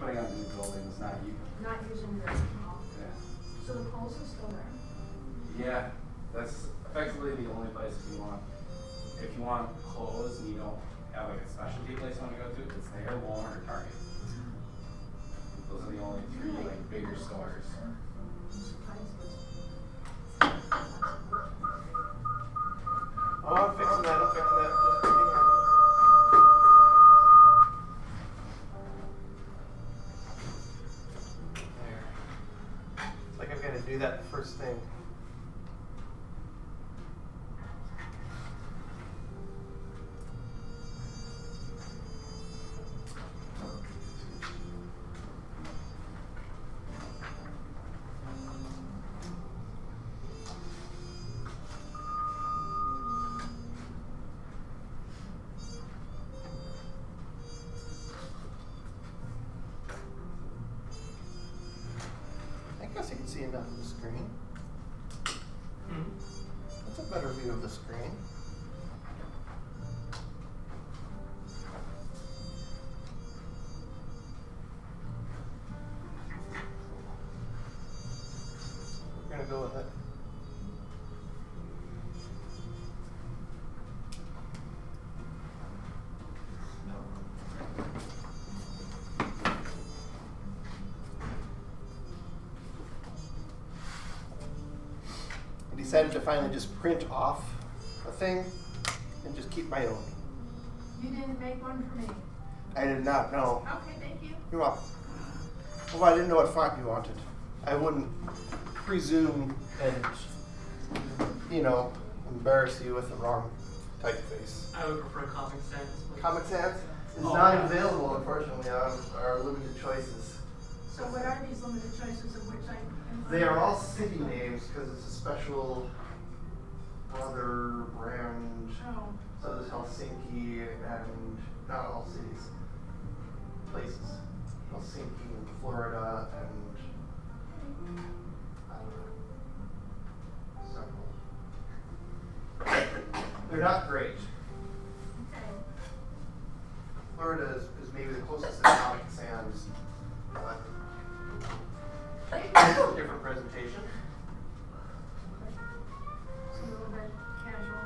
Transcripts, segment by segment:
putting up new buildings, not using the yeah. So the poles are still there? Yeah, that's effectively the only place if you want clothes and you don't have like a specialty place you want to go to, it's there, Walmart or Target. Those are the only three like bigger stores. Oh, I'm fixing that. Just hang on. There. It's like I've got to do that first thing. I guess you can see enough of the screen. That's a better view of the screen. We're going to go with it. I decided to finally just print off a thing and just keep my own. You didn't make one for me? I did not know. Okay, thank you. You're welcome. Well, I didn't know what font you wanted. I wouldn't presume and, embarrass you with the wrong typeface. I would prefer Comic Sans. Comic Sans is Oh, not yeah. available, unfortunately, on our limited choices. So what are these limited choices of which I can They are all city names because it's a special brother brand. Oh. So there's Helsinki and not all cities, places. Helsinki and Florida and I don't know, several. They're not great. Okay. Florida is maybe the closest to Comic Sans, but different presentation. It's a little bit casual.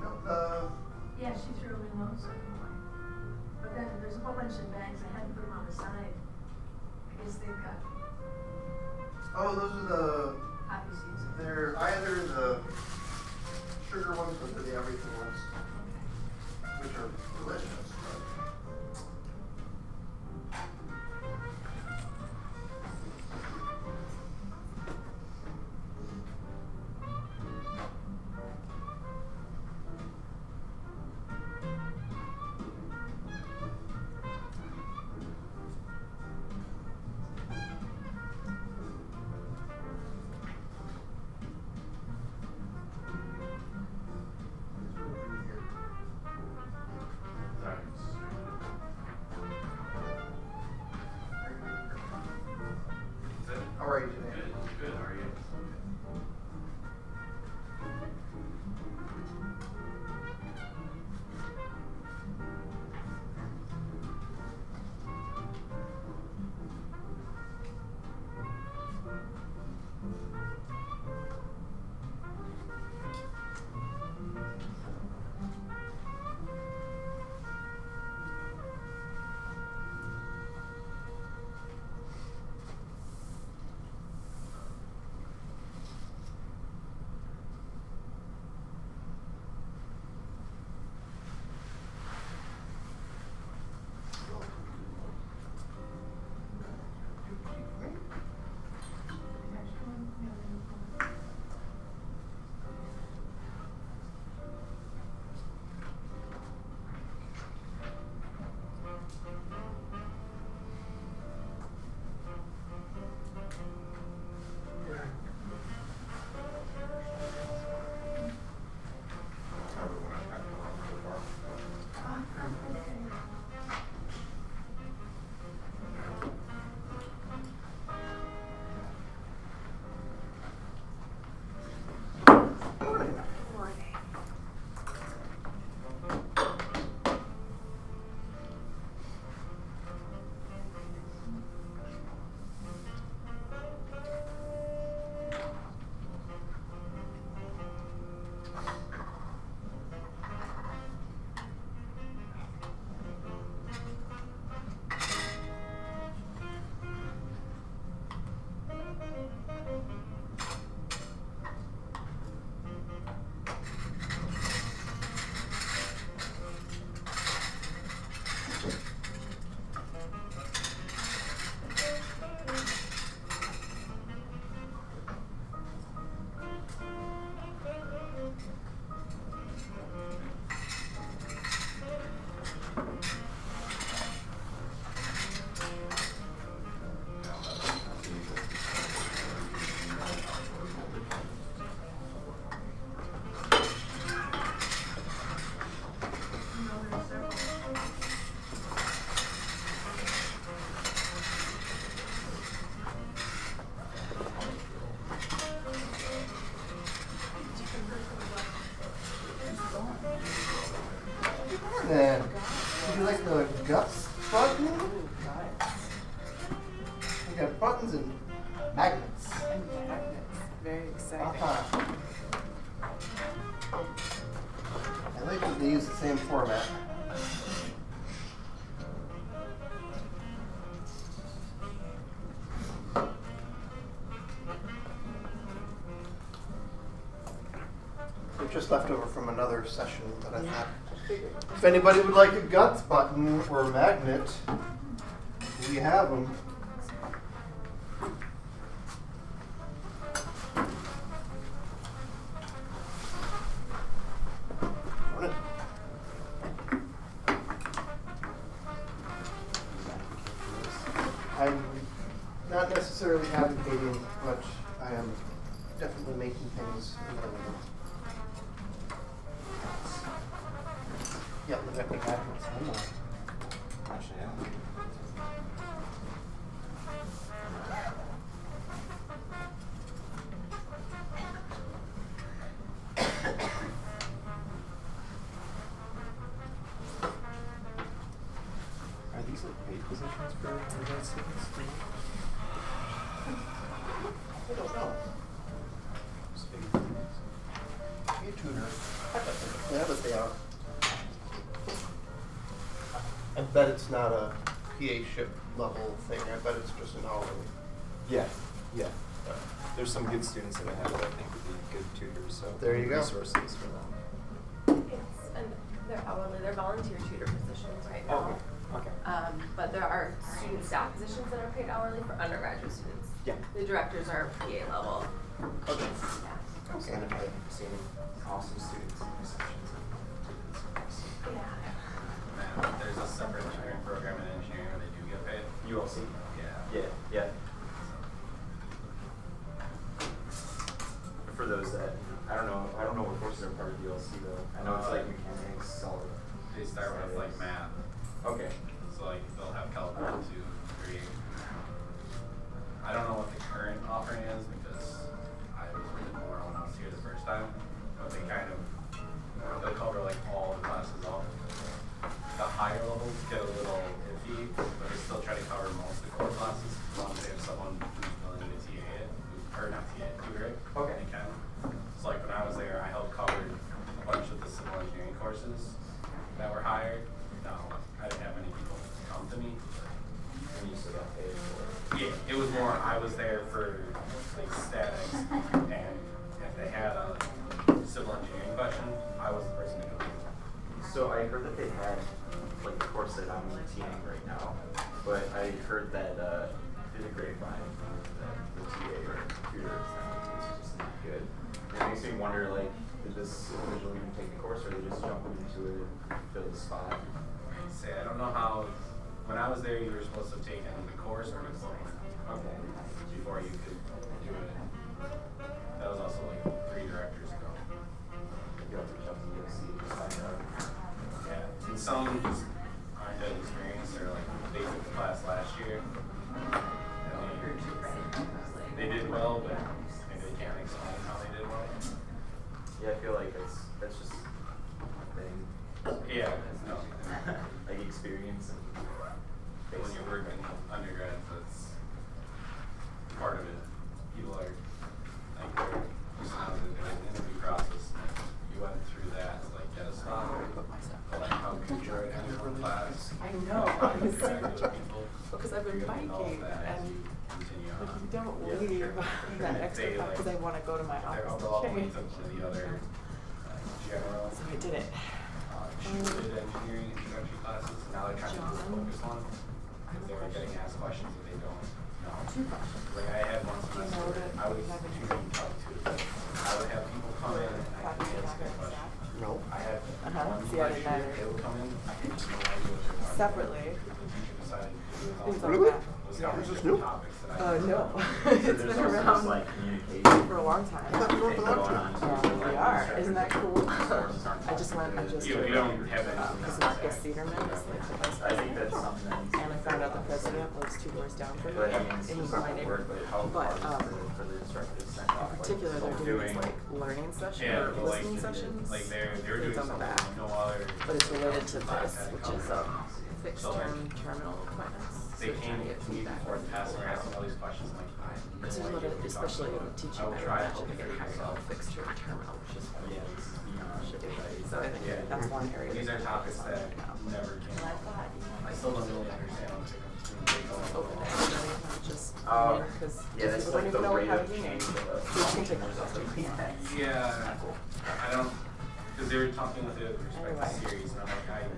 No, Yeah, she threw them in those. But then there's a whole bunch of bags. I had to put them on the side. I guess they've got oh, those are the. poppy seeds. They're either the sugar ones or the everything ones, which are delicious. Sorry. Then, would you like the guts button? Ooh, got We got buttons and magnets. it. And magnets. Very exciting. Uh-huh. I like that they use the same format. They're just left over from another session that I had. If anybody would like a guts button or magnet, we have them. I'm not necessarily advocating, but I am definitely making things available. Yep, the vector magnets. Actually, yeah. Are these like paid positions for undergrad students? I don't know. Just figured things. You tutor. Yeah, but they are. I bet it's not a PA-ship level thing. I bet it's just an hourly. Yeah, yeah. There's some good students that I have that I think would be good tutors, so There you go. resources for them. And they're hourly, they're volunteer tutor positions right now. Okay. But there are student staff positions that are paid hourly for undergraduate students. Yeah. The directors are PA level. Okay. Yeah. Okay. And I've seen awesome students in my sections. Man, there's a separate engineering program in engineering where they do get paid. ULC? Yeah. Yeah. For those that, I don't know what courses are part of ULC though. I know it's like mechanics, solid. They start with like math. Okay. So like they'll have calculus 2, 3. I don't know what the current offering is because I was really more when I was here the first time. But they kind of, they'll cover like all the classes off. The higher levels get a little iffy, but they still try to cover most of the core classes as long as they have someone who's willing to TA it, or not TA it, tutor it. Okay. They can. So like when I was there, I helped cover a bunch of the civil engineering courses that were hired. Now, I didn't have many people come to me. And you still got paid for it. Yeah, it was more, I was there for like statics, and if they had a civil engineering question, I was the person to go to. So I heard that they had like the course that I'm TAing right now, but I heard that through the grapevine that the TA or tutor is just not good. It makes me wonder, like, did this individual even take the course, or they just jump into it and fill the spot? Say, I don't know how, when I was there, you were supposed to have taken the course or the diploma. Okay. Before you could do it. That was also like 3 directors ago. You have to reach out to USC to find out. Yeah, and some just aren't that experienced. They're like, they took the class last year. And they did well, but maybe they can't explain how they did well. Yeah, I feel like that's just a thing. Yeah, no. Like experience and When you're working undergrad, that's part of it. People are like, they're used to how the interview process. You went through that to like get a spot. But like how good you are at any one class. I know, How you honestly. interact with people. Because I've been You're gonna know biking that as and you continue like on. you don't Yeah, leave sure. that extra They, puff because I want to go to my They're office all to change. linked up to the other general So I did it. shooted engineering introductory classes. Now they're trying to do a focus one. Because they were getting asked questions that they don't know. 2 questions. Like I had one semester know where that I was we have a tutoring talk to. I would have people come in and I could answer their question. No. I had one See, I didn't lecture, either. they would come in, I had no idea what they were talking about. Separately. The teacher decided to do it Things all. like that. Was Is this new? topics that I. No. So It's there's been also around this, like, communication for a long time. I thought we were thing allowed going to. on too, We like, are. instructors Isn't that think cool? resources aren't I just went, I good. just You heard don't have because any. Marcus Cedarman is like the vice I think president. that's something. And I found out the president lives 2 doors down from me But I mean, it's in just my not the neighborhood. work, but how But, hard is it for the instructors to send in off, like, particular, they're doing these like learning sessions Yeah, or but like, listening sessions. they're doing It's on the something back. no other. But it's related to this, podcast which is company. fixed So, like, term terminal appointments. They So came trying to get to me feedback before from the test and people were asking all how- these questions, I'm like, I have no Because there's a idea lot of, what you're especially talking in about. teaching, I will I would try to imagine they figure get hired this on out. fixed term terminal, which is Yeah, it's, you know, shitty. right. So I think Yeah. that's one area. These are to topics focus on that right now. never came And I up. thought, I still don't really understand what the difference between it's open to big everybody, not just, Oh, because yeah, that's people like don't the even know rate how of to do change it. of a So you can take or those something. Yeah, I don't, because they were talking with the respect Anyway. to series, and I'm like, I don't.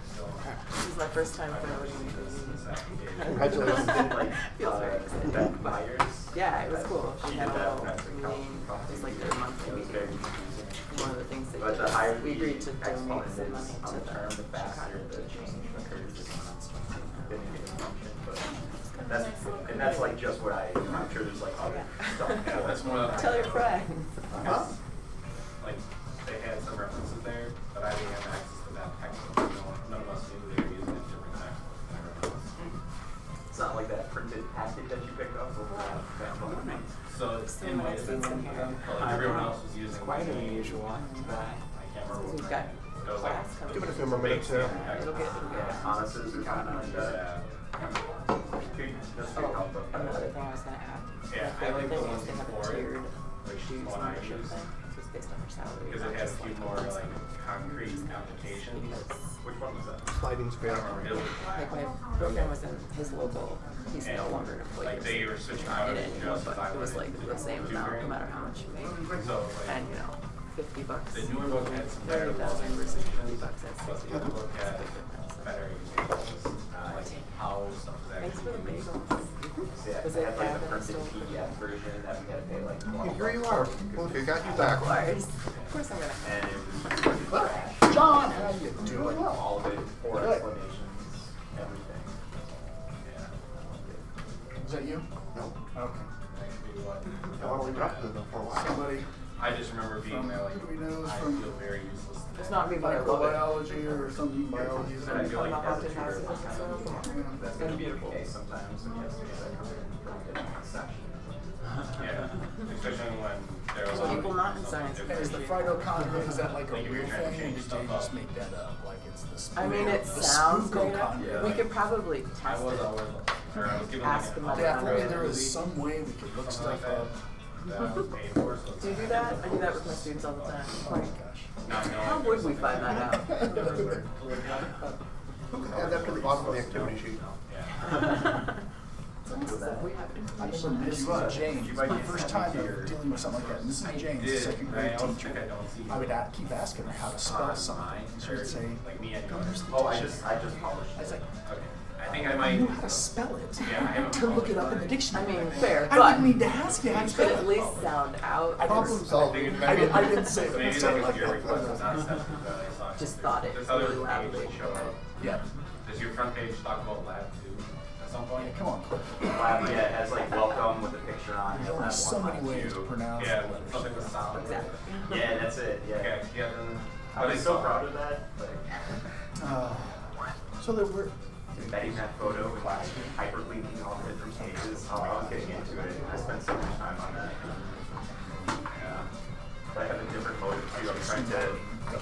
This is my first time I've never promoting seen this since that beginning. Congratulations. Like, Feels very exciting. Beth Myers. Yeah, it was cool. She She did had a that little at the meeting, it was like their monthly It was meeting. very confusing. One of the things they But did the higher is we agreed to the donate exponent some is money on to the term, the faster Chicago the change occurs. Didn't get a function, but That's- and that's like just what I'm sure there's like other stuff. Yeah, that's more than I. Tell your friends. Huh? Like, they had some references there, but I didn't have access to that textbook. None of us knew they were using a different textbook than everyone else. It's not like that printed packet that you picked up over that phone. So it's in my defense for them, but like everyone else was using. Quite the- unusual. I can't remember. We've what got it was like. class coming. Give it a few more minutes, Yeah, yeah. it'll get. Yeah, Thomas's or something like that. Dude, that's good help, but- Another thing I was gonna add. Yeah, my I like favorite the thing ones is they have a before it, tiered which is dues one I membership use. thing, so it's based on your salary. Because not it has just a few like more what's like in it. concrete applications. Because Which one was that? Sliding I scale. don't remember. It was like black. my girlfriend was in his local, he's no And, longer an employee. like, they were switching in hours it anymore, just as I but it was went like into the same tutoring. amount, no matter how much you make. So like, And you know, $50. the newer book had some better 30,000 laws versus and $50 at but the other book had better examples, like how stuff is Thanks for the actually. bagels. Yeah, Was I it had like bad the that I printed still- PDF version that we had to pay like Hey, $12. here you are. Look, I got you back. Of course I'm gonna. And it was trash. John, how you doing? Like all of it, 4 Good. explanations, everything. Yeah. Is that you? No, Okay. Maybe what- I want to leave it up to them for a while. Somebody I just remember being there like, Who do we know is I from- feel very useless. It's not me, but I love it. microbiology or some biology. But I feel like From the as a haunted tutor, houses it's and kind stuff. of, That's gonna be the case sometimes when you have students that come in from a different section. yeah, especially when there was. So people not in science And is the appreciate that. Frido is that like a Like, if you're real trying to thing, or change did stuff they just up. make that up? Like it's the spook. I mean, it the sounds spooko made up. con- We could probably I test was it. always, or I was given Ask like them a about Yeah, if it. only there was some way we could look something like stuff that, up. that I was paid for, so. Do you do that? I do that with my students all the time. Oh my gosh. Not knowing How there was would we something find that out? Who can add that to the bottom of the activity sheet? Yeah. It's almost as if we have I information. remember Mrs. James, You it's might my get first some time here. of dealing with something like that. Mrs. James, did. second I grade also teacher. think I don't see I would keep asking her how to spell something. She would say, like me and "Go use the Oh, I dictionary." just published I was it. like, Okay. I think I I might. knew how to spell it. Yeah, I haven't To look it up in the published dictionary. I mean, fair, I but didn't need to ask you how to you spell should it. at least sound out. Problem I solving. figured I maybe- didn't say it. Maybe It that sounded was like your that. request was not accepted, but I saw Just there's- thought it There's other really page loudly. that show up. Yeah. Does your front page talk about lab 2 at some point? Yeah, come on. Lab, yeah, it has like welcome with a picture on it. There's only lab so one, many lab ways two. to pronounce Yeah, the letters. something with sound. Exactly. Yeah, that's it, yeah. Okay, yeah, then. I was so proud of that, like, So there were. embedding that photo with hyperlinking all the different pages. Oh, I was getting into it. I spent so much time on that. Yeah. But I have a different motive too. I'm trying to,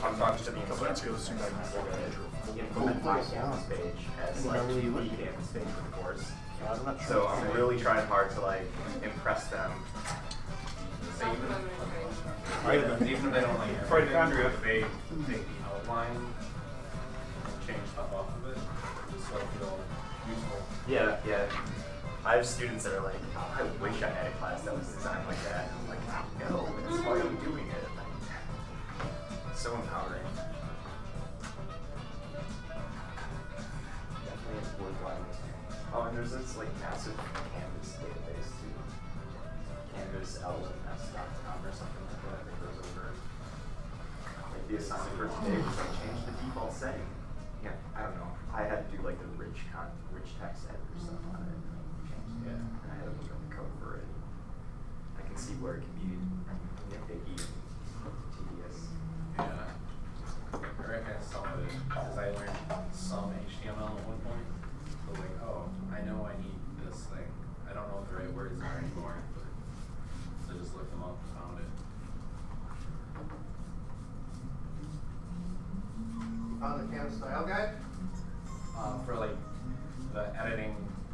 I'm talking to the instructors to implement my Canvas page as like the Canvas page for the course. I'm not sure. So I'm really trying hard to like impress them. So even if they don't like everything, if they take the outline and change stuff off of it, just so it feel useful. Yeah, yeah. I have students that are like, oh, I wish I had a class that was designed like that. I'm like, no, that's why I'm doing it. Like, so empowering. Definitely a worthwhile. Oh, and there's this like massive Canvas database too. canvas.wisc.edu or something like that that goes over. Like the assignment for today was like change the default setting. Yeah, I don't know. I had to do like the rich text editor stuff on it. Changed it.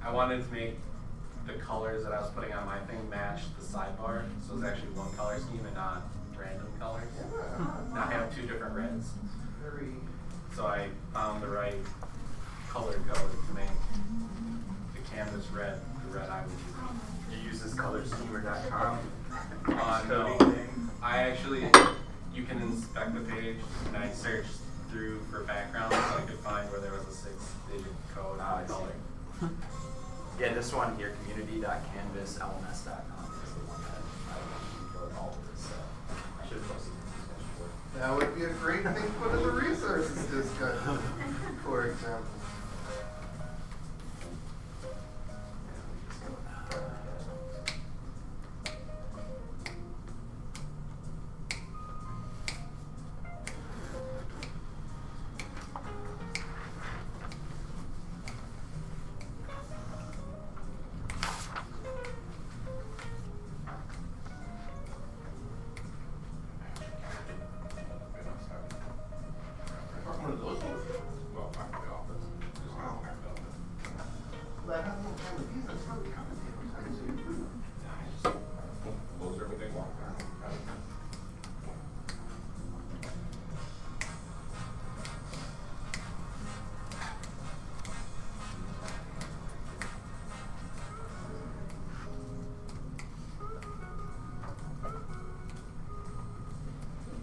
I wanted to make the colors that I was putting on my thing match the sidebar, so it's actually one color scheme and not random colors. Not have two different reds. So I found the right color code to make the canvas red, the red I was using. You use this colorschemer.com No, coding thing? I actually, you can inspect the page, and I searched through for backgrounds so I could find where there was a 6-digit code Ah, on the I see. color. Yeah, this one here, community.canvaslms.com is the one that I wrote all of this stuff. I should have posted this before. That would be a great thing to put in the resources discussion, for example. One of those ones? Well, back to the office. Just not back to the office. That has no time to use, it's really complicated, right? So you- Close everything, walk down.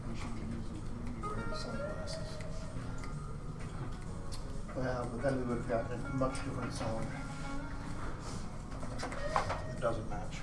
We should be using, we wear sunglasses. Well, but then we would have gotten a much different sound. It doesn't match.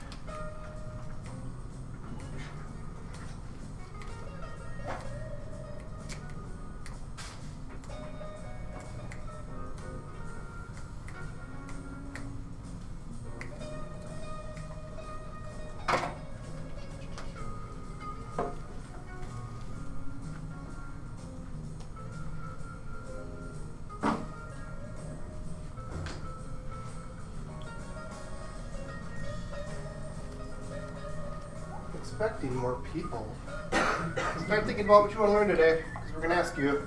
Expecting more people. Start thinking about what you want to learn today, because we're going to ask you.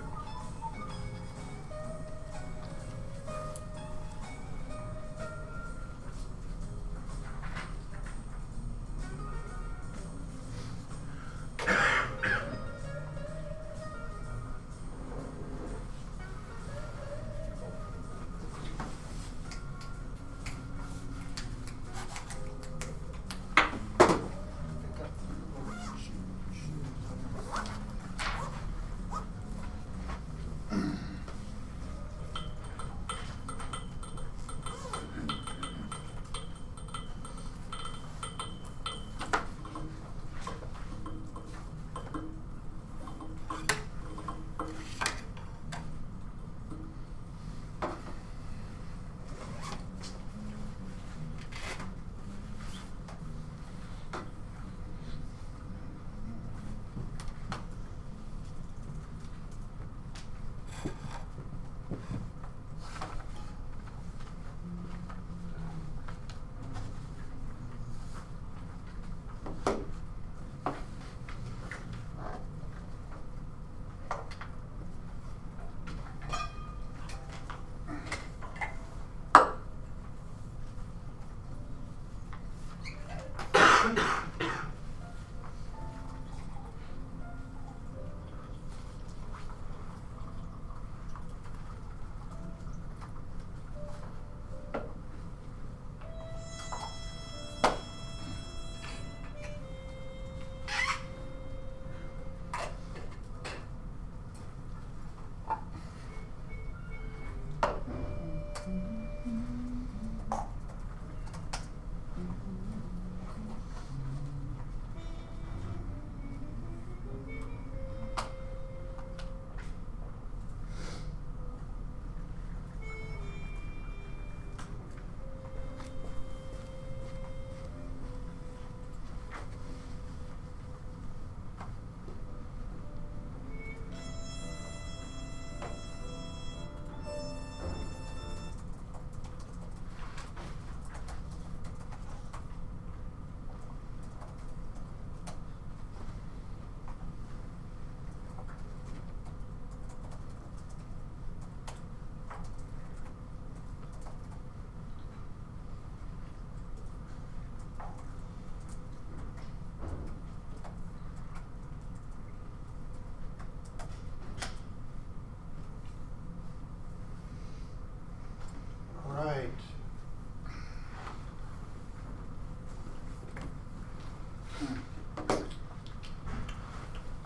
So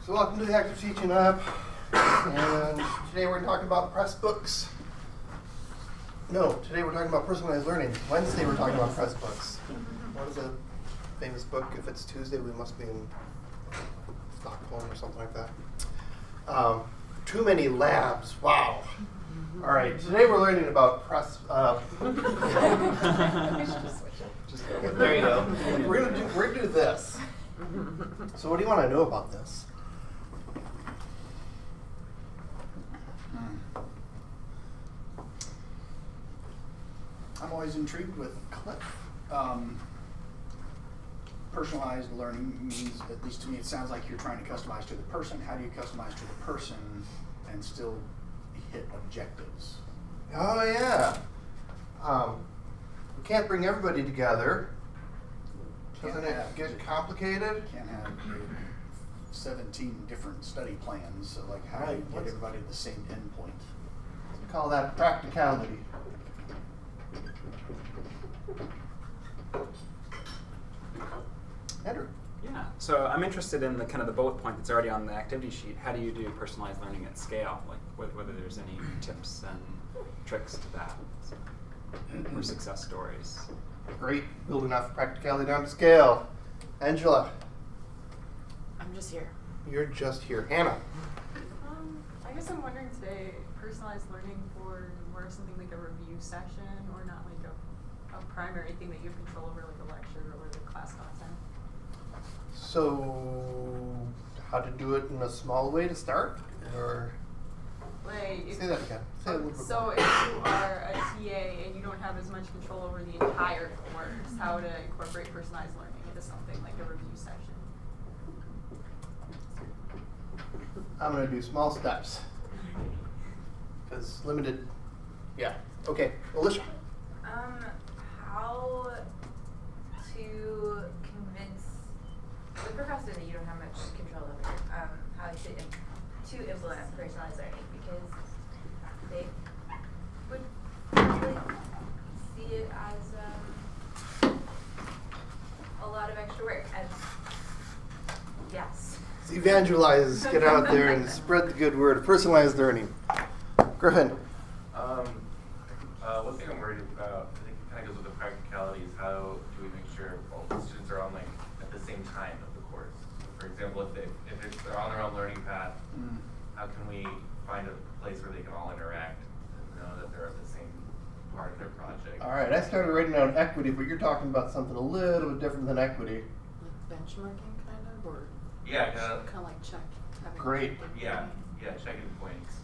welcome to the Active Teaching Lab. And today we're talking about Pressbooks. No, today we're talking about personalized learning. Wednesday we're talking about Pressbooks. What is a famous book? If it's Tuesday, we must be in Stockholm or something like that. Too many labs. Wow. All right. Today we're learning about there you go. We're gonna do this. So what do you want to know about this? I'm always intrigued with Cliff. Personalized learning means, at least to me, it sounds like you're trying to customize to the person. How do you customize to the person and still hit objectives? Oh yeah. We can't bring everybody together. Doesn't it get complicated? Can't have 17 different study plans. So like, how do you get everybody to the same endpoint? We call that practicality. Andrew. Yeah, so I'm interested in the kind of the bullet point that's already on the activity sheet. How do you do personalized learning at scale? Like whether there's any tips and tricks to that, or success stories. Great. Build enough practicality down to scale. Angela. I'm just here. You're just here. Hannah. I guess I'm wondering today, personalized learning for more something like a review session or not like a primary thing that you have control over, like a lecture or the class content. So, how to do it in a small way to start? Or Like if, say that again. Say it a little bit so more. if you are a TA and you don't have as much control over the entire course, how to incorporate personalized learning into something like a review session. I'm going to do small steps. Because limited, yeah. Okay, Alicia. How to convince the professor that you don't have much control over how to implement personalized learning, because they would probably see it as a lot of extra work. And yes. Let's evangelize, get out there and spread the good word of personalized learning. Griffin. One thing I'm worried about, I think it kind of goes with the practicality, is how do we make sure all the students are on like at the same time of the course. For example, if they're on their own learning path, how can we find a place where they can all interact and know that they're at the same part of their project? All right, I started writing down equity, but you're talking about something a little bit different than equity. Like benchmarking kind of, or Yeah, kind of like check. Having Great. yeah, checking points.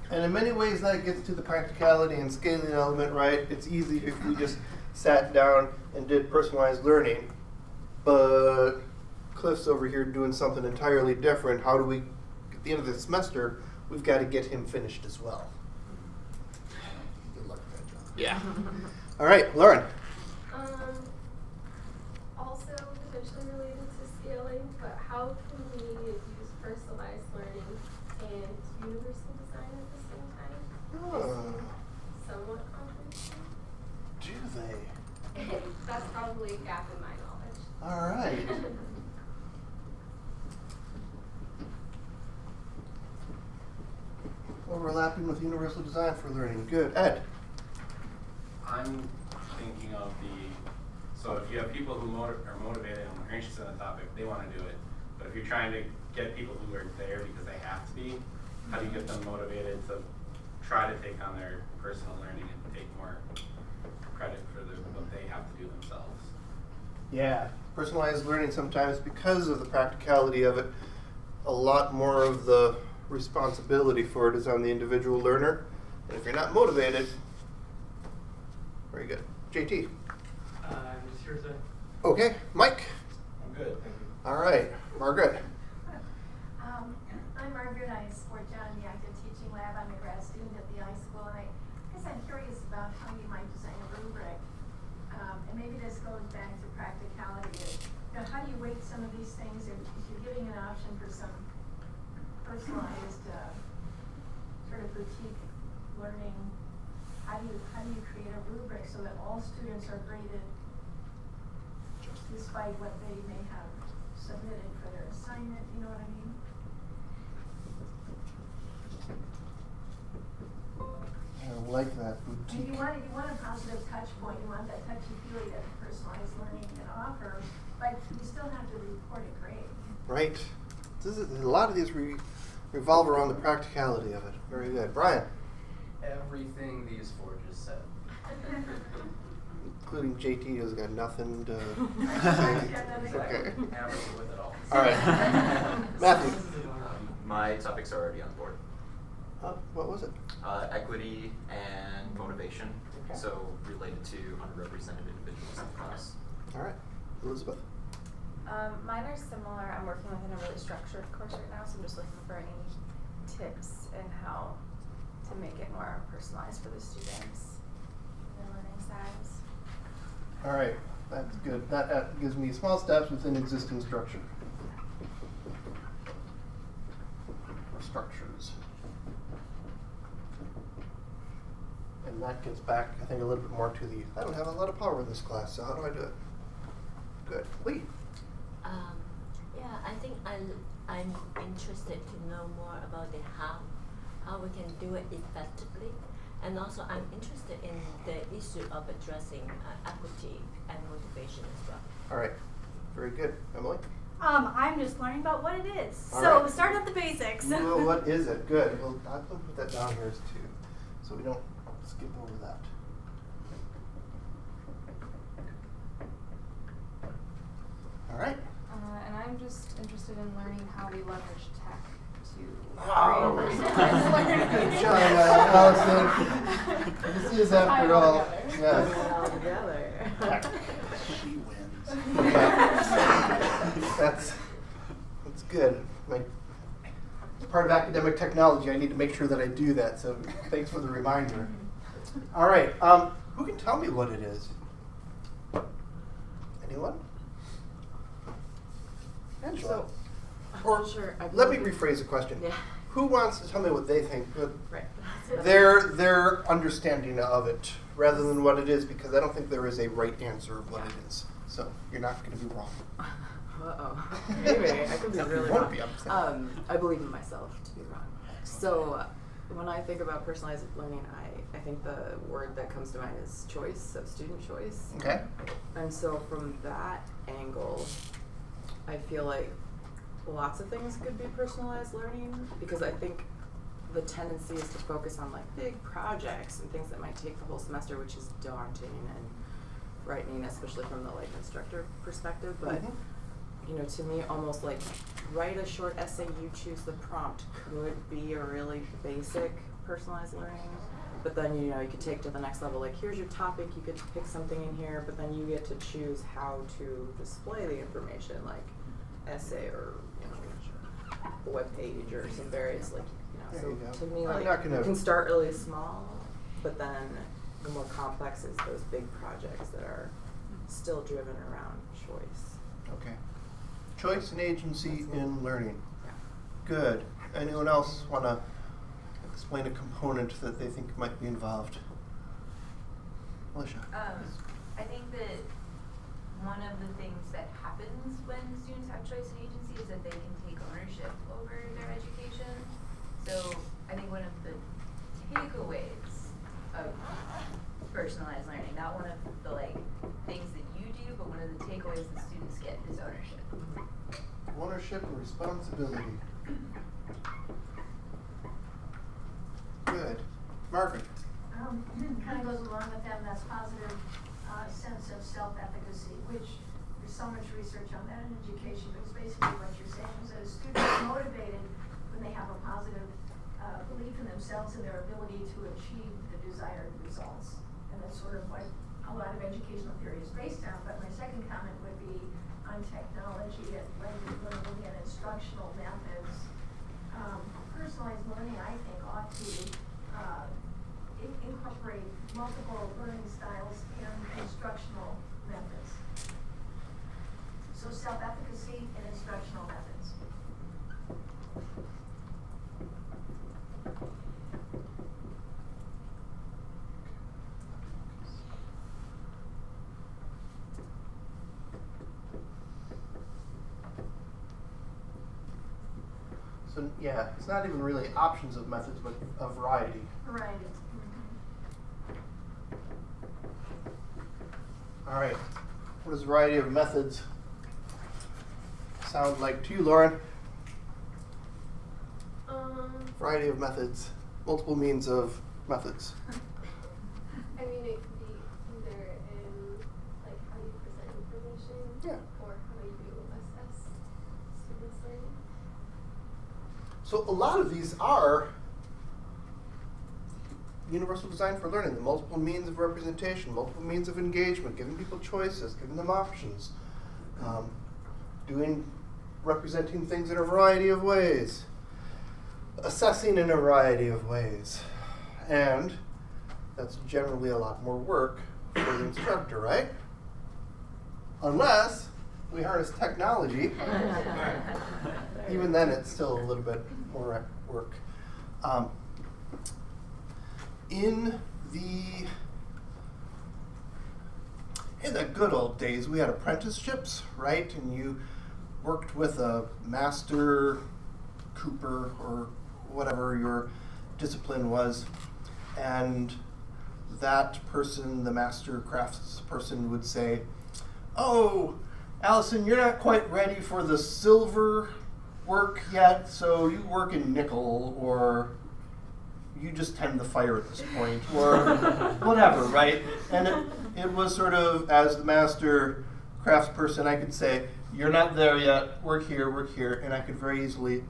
And in many ways that gets to the practicality and scaling element, right? It's easy if we just sat down and did personalized learning, but Cliff's over here doing something entirely different. How do we, at the end of the semester, we've got to get him finished as well. Good luck with that, John. Yeah. All right, Lauren. Also potentially related to scaling, but how can we use personalized learning and universal design at the same time? Oh, Somewhat complementary. do they? That's probably a gap in my knowledge. All right. Overlapping with universal design for learning. Good. Ed. I'm thinking of so if you have people who are motivated and are interested in the topic, they want to do it. But if you're trying to get people who are there because they have to be, how do you get them motivated to try to take on their personal learning and take more credit for what they have to do themselves? Yeah, personalized learning sometimes, because of the practicality of it, a lot more of the responsibility for it is on the individual learner. And if you're not motivated, very good. JT. I'm just here to. Okay, Mike. I'm good, thank you. All right, Margaret. I'm Margaret. I support John in the Active Teaching Lab. I'm a grad student at the iSchool, and I guess I'm curious about how you might design a rubric. And maybe this goes back to practicality. How do you weight some of these things if you're giving an option for some personalized sort of boutique learning how do you create a rubric so that all students are graded despite what they may have submitted for their assignment, you know what I mean? I like that And boutique. you want a positive touch point, you want that touchy-feely that personalized learning can offer, but you still have to report a grade. Right. A lot of these revolve around the practicality of it. Very good. Brian? Everything these four just said. Including JT who's got nothing to Exactly. Okay. Happy with it all. All right. Matthew? My topics are already on board. What was it? Equity and motivation, Okay. so related to underrepresented individuals in class. All right. Elizabeth? Mine are similar. I'm working within a really structured course right now, so I'm just looking for any tips in how to make it more personalized for the students in their learning styles. All right. That's good. That gives me small steps within existing structure. Or structures. And that gets back, I think, a little bit more to the, I don't have a lot of power in this class, so how do I do it? Good. Lee? Yeah, I think I'm interested to know more about the how we can do it effectively. And also I'm interested in the issue of addressing equity and motivation as well. All right. Very good. Emily? I'm just learning about what it is. All So right. start at the basics. Well, what is it? Good. Well, I'll put that down here too, so we don't skip over that. All right. And I'm just interested in learning how we leverage tech to Oh. create personalized learning. Good job, Allison. This is after all. Yes. together. She wins. That's good. Part of academic technology, I need to make sure that I do that, so thanks for the reminder. All right, who can tell me what it is? Anyone? Angela? Or Sure, I let me believe- rephrase the question. Yeah. Who wants to tell me what they think? Right. Their understanding of it, rather than what it is, because I don't think there is a right answer of what it is. So you're not going to be wrong. Uh-oh. Maybe. I could be No, you really won't wrong. be, I'm saying. I believe in myself to be wrong. So when I think about personalized learning, I think the word that comes to mind is choice, of student choice. Okay. And so from that angle, I feel like lots of things could be personalized learning, because I think the tendency is to focus on like big projects and things that might take the whole semester, which is daunting and frightening, especially from the like instructor perspective. But you know, to me, almost like write a short essay, you choose the prompt could be a really basic personalized learning. But then, you know, you could take to the next level, like here's your topic, you could pick something in here, but then you get to choose how to display the information, like essay or, you know, a web page or some various, like, you know, There you go. so to me, I'm like, not gonna- you can start really small, but then the more complex is those big projects that are still driven around choice. Okay. Choice and agency in learning. Yeah. Good. Anyone else want to explain a component that they think might be involved? Alicia? I think that one of the things that happens when students have choice and agency is that they can take ownership over their education. So I think one of the takeaways of personalized learning, not one of the like things that you do, but one of the takeaways that students get is ownership. Ownership or responsibility. Good. Margaret? Kind of goes along with that, and that's positive sense of self-efficacy, which there's so much research on that in education, but it's basically what you're saying is that a student is motivated when they have a positive belief in themselves and their ability to achieve the desired results. And that's sort of what a lot of educational theory is based on. But my second comment would be on technology and language learning and instructional methods. Personalized learning, I think, ought to incorporate multiple learning styles and instructional methods. So self-efficacy and instructional methods. So yeah, it's not even really options of methods, but a variety. Variety. All right. What does variety of methods sound like to you, Lauren? Variety of methods, multiple means of methods. I mean, it could be either in like how you present information, Yeah. or how you assess students' learning. So a lot of these are universal design for learning, the multiple means of representation, multiple means of engagement, giving people choices, giving them options, representing things in a variety of ways, assessing in a variety of ways. And that's generally a lot more work for the instructor, right? Unless we harness technology. Even then, it's still a little bit more work. In the good old days, we had apprenticeships, right? And you worked with a master cooper or whatever your discipline was, and that person, the master crafts person, would say, "Oh, Allison, you're not quite ready for the silver work yet, so you work in nickel, or you just tend the fire at this point," or whatever, right? And it was sort of, as the master crafts person, I could say, "You're not there yet, work here," and I could very easily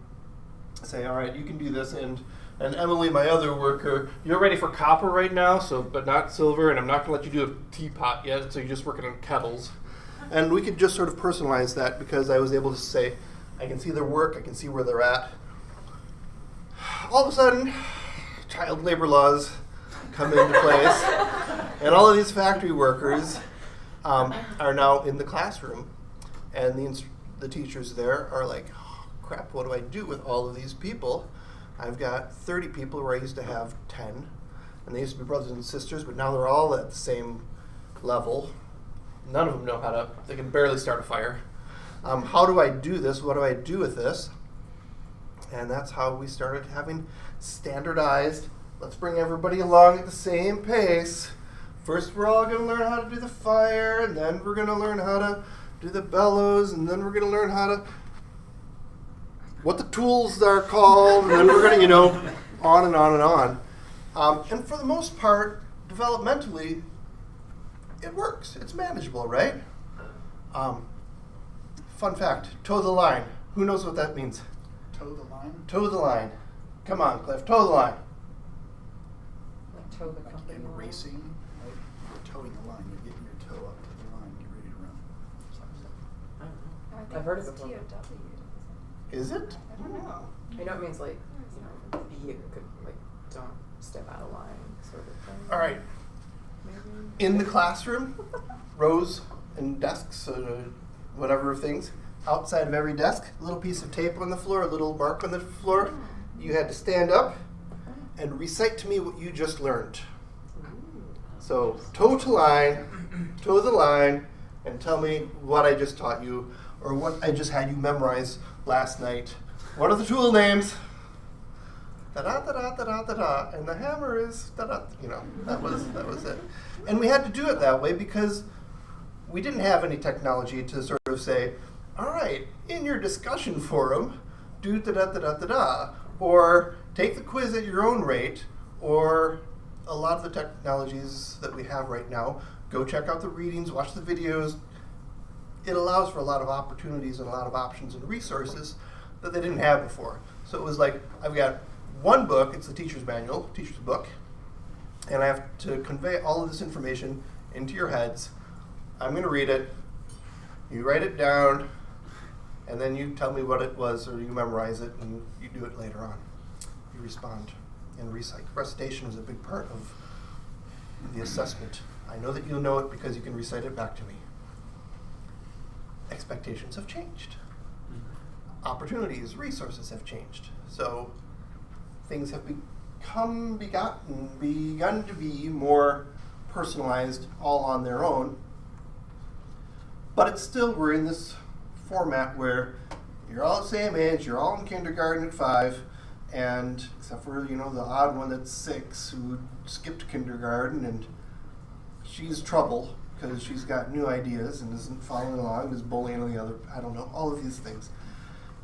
say, "All right, you can do this," and Emily, my other worker, "You're ready for copper right now, so but not silver, and I'm not going to let you do a teapot yet, so you're just working on kettles." And we could just sort of personalize that because I was able to say, I can see their work, I can see where they're at. All of a sudden, child labor laws come into place, and all of these factory workers are now in the classroom, and the teachers there are like, "Oh, crap, what do I do with all of these people? I've got 30 people where I used to have 10, and they used to be brothers and sisters, but now they're all at the same level. None of them know they can barely start a fire. How do I do this? What do I do with this?" And that's how we started having standardized, let's bring everybody along at the same pace. First, we're all going to learn how to do the fire, and then we're going to learn how to do the bellows, and then we're going to learn what the tools are called, and then we're going to, on and on and on. And for the most part, developmentally, it works. It's manageable, right? Fun fact, toe the line. Who knows what that means? Toe the line? Toe the line. Come on, Cliff, toe the line. Like toe the Like company in line. racing, right? You're towing the line, you're getting your toe up to the line, get ready to run. I don't know. I think I've heard it's of it before. TOW. Is it? I don't know. I know it means like, be a good, like, don't step out of line sort of thing. All right. Maybe. In the classroom, rows and desks, whatever things, outside of every desk, a little piece of tape on the floor, a little mark on the floor. You had to stand up and recite to me what you just learned. So toe the line, and tell me what I just taught you, or what I just had you memorize last night. What are the tool names? Da-da-da-da-da-da-da, and the hammer is da-da, that was it. And we had to do it that way because we didn't have any technology to sort of say, all right, in your discussion forum, do da-da-da-da-da-da, or take the quiz at your own rate, or a lot of the technologies that we have right now, go check out the readings, watch the videos. It allows for a lot of opportunities and a lot of options and resources that they didn't have before. So it was like, I've got one book, it's the teacher's manual, teacher's book, and I have to convey all of this information into your heads. I'm going to read it, you write it down, and then you tell me what it was, or you memorize it, and you do it later on. You respond and recite. Recitation is a big part of the assessment. I know that you'll know it because you can recite it back to me. Expectations have changed. Opportunities, resources have changed. So things have begun to be more personalized all on their own. But it's still, we're in this format where You're all the same age, you're all in kindergarten at 5, and except for, the odd one that's 6 who skipped kindergarten, and she's trouble because she's got new ideas and isn't following along, is bullying the other, I don't know, all of these things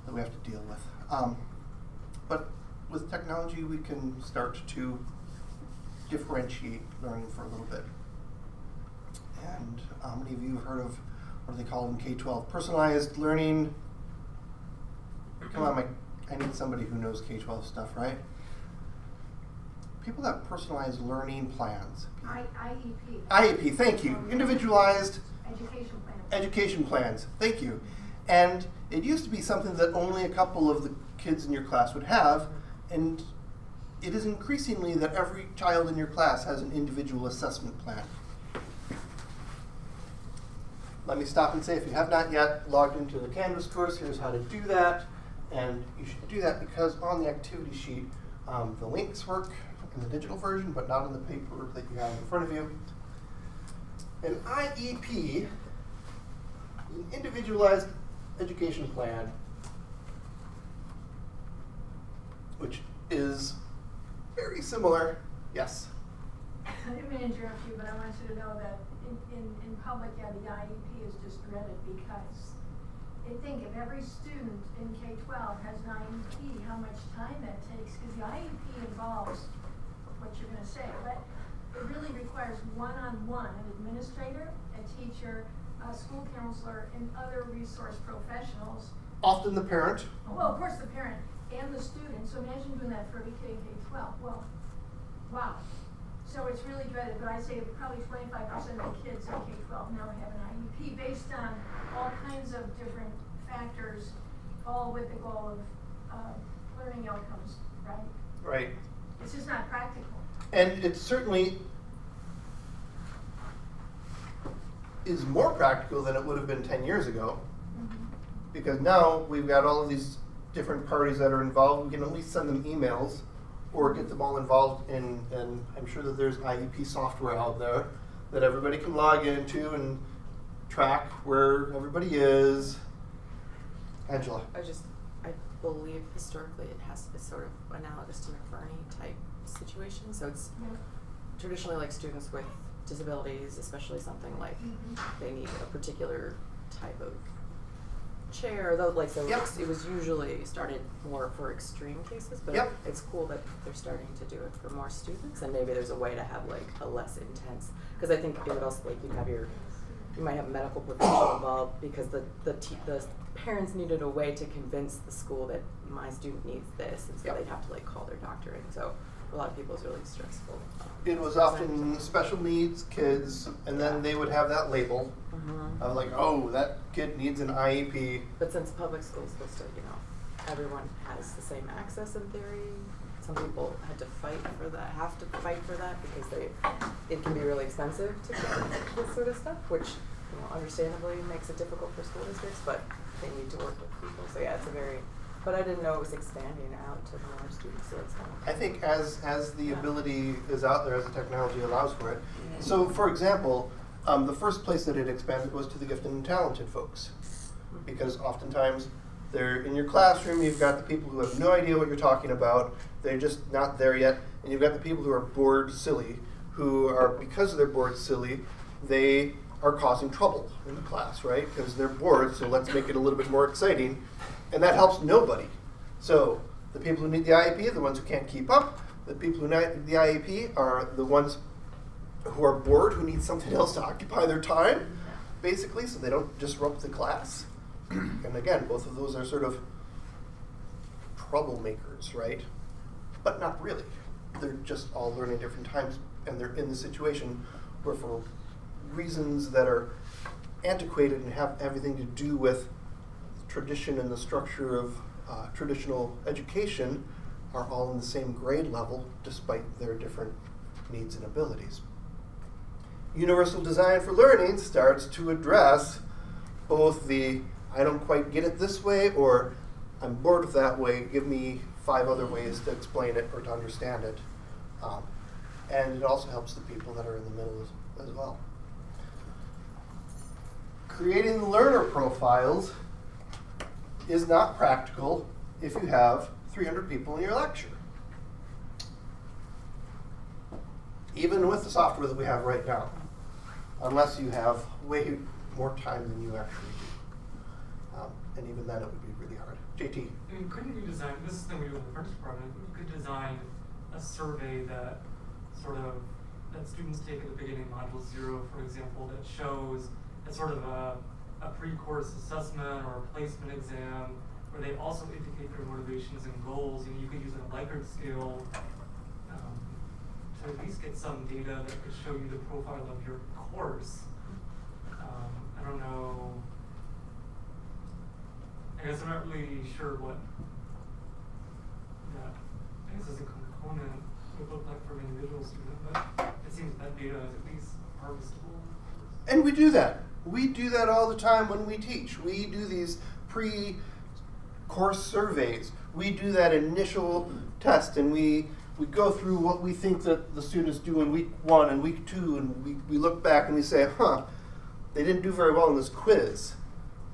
that we have to deal with. But with technology, we can start to differentiate learning for a little bit. And how many of you have heard of, what do they call them, K12 Personalized Learning? Come on, I need somebody who knows K12 stuff, right? People have personalized learning plans. IEP. IEP, thank you. Individualized Education plans. education plans, thank you. And it used to be something that only a couple of the kids in your class would have, and it is increasingly that every child in your class has an individual assessment plan. Let me stop and say, if you have not yet logged into the Canvas course, here's how to do that. And you should do that because on the activity sheet, the links work in the digital version, but not in the paper that you have in front of you. An IEP, an individualized education plan, which is very similar. Yes? I didn't mean to interrupt you, but I want you to know that in public, the IEP is just dreaded because they think if every student in K-12 has an IEP, how much time that takes, because the IEP involves what you're going to say, but it really requires one-on-one, an administrator, a teacher, a school counselor, and other resource professionals. Often the parent. Well, of course, the parent and the student. So imagine doing that for every kid in K-12. Well, wow. So it's really dreaded, but I say probably 25% of the kids in K-12 now have an IEP based on all kinds of different factors, all with the goal of learning outcomes, right? Right. It's just not practical. And it certainly is more practical than it would have been 10 years ago. Mm-hmm. Because now we've got all of these different parties that are involved. We can at least send them emails or get them all involved in, and I'm sure that there's IEP software out there that everybody can log into and track where everybody is. Angela. I believe historically it's sort of analogous to McBurney type situation. So it's traditionally like students with disabilities, especially something like they need a particular type of chair, though, like, so it was usually started more for extreme cases, but it's cool that they're starting to do it for more students, and maybe there's a way to have like a less intense, because I think it would also, like, you might have medical professional involved because the parents needed a way to convince the school that my student needs this, and so they'd have to like call their doctor in. So for a lot of people it's really stressful. It was often special needs kids, and then they would have that label of like, oh, that kid needs an IEP. But since public school is supposed to, everyone has the same access in theory, some people have to fight for that because it can be really expensive to get this sort of stuff, which understandably makes it difficult for school districts, but they need to work with people. So yeah, but I didn't know it was expanding out to more students, so it's kind of... I think as the ability is out there, as the technology allows for it. So for example, the first place that it expanded was to the gifted and talented folks. Because oftentimes they're in your classroom, you've got the people who have no idea what you're talking about, they're just not there yet, and you've got the people who are bored silly, who are, because they're bored silly, they are causing trouble in the class, right? Because they're bored, so let's make it a little bit more exciting. And that helps nobody. So the people who need the IEP are the ones who can't keep up. The people who need the IEP are the ones who are bored, who need something else to occupy their time, basically, so they don't disrupt the class. And again, both of those are sort of troublemakers, right? But not really. They're just all learning different times, and they're in the situation where, for reasons that are antiquated and have everything to do with tradition and the structure of traditional education, are all in the same grade level despite their different needs and abilities. Universal Design for Learning starts to address both the I don't quite get it this way, or I'm bored with that way, give me 5 other ways to explain it or to understand it. And it also helps the people that are in the middle as well. Creating learner profiles is not practical if you have 300 people in your lecture. Even with the software that we have right now, unless you have way more time than you actually do. And even then it would be really hard. JT? I mean, couldn't you design, this is the thing we do in the French department, you could design a survey that that students take at the beginning, module 0, for example, that shows a sort of a pre-course assessment or a placement exam, where they also indicate their motivations and goals, and you could use a Likert scale to at least get some data that could show you the profile of your course. I don't know. I guess I'm not really sure what that, I guess as a component would look like for an individual student, but it seems that data is at least harvestable. And we do that. We do that all the time when we teach. We do these pre-course surveys. We do that initial test, and we go through what we think that the students do in week 1 and week 2, and we look back and we say, they didn't do very well in this quiz.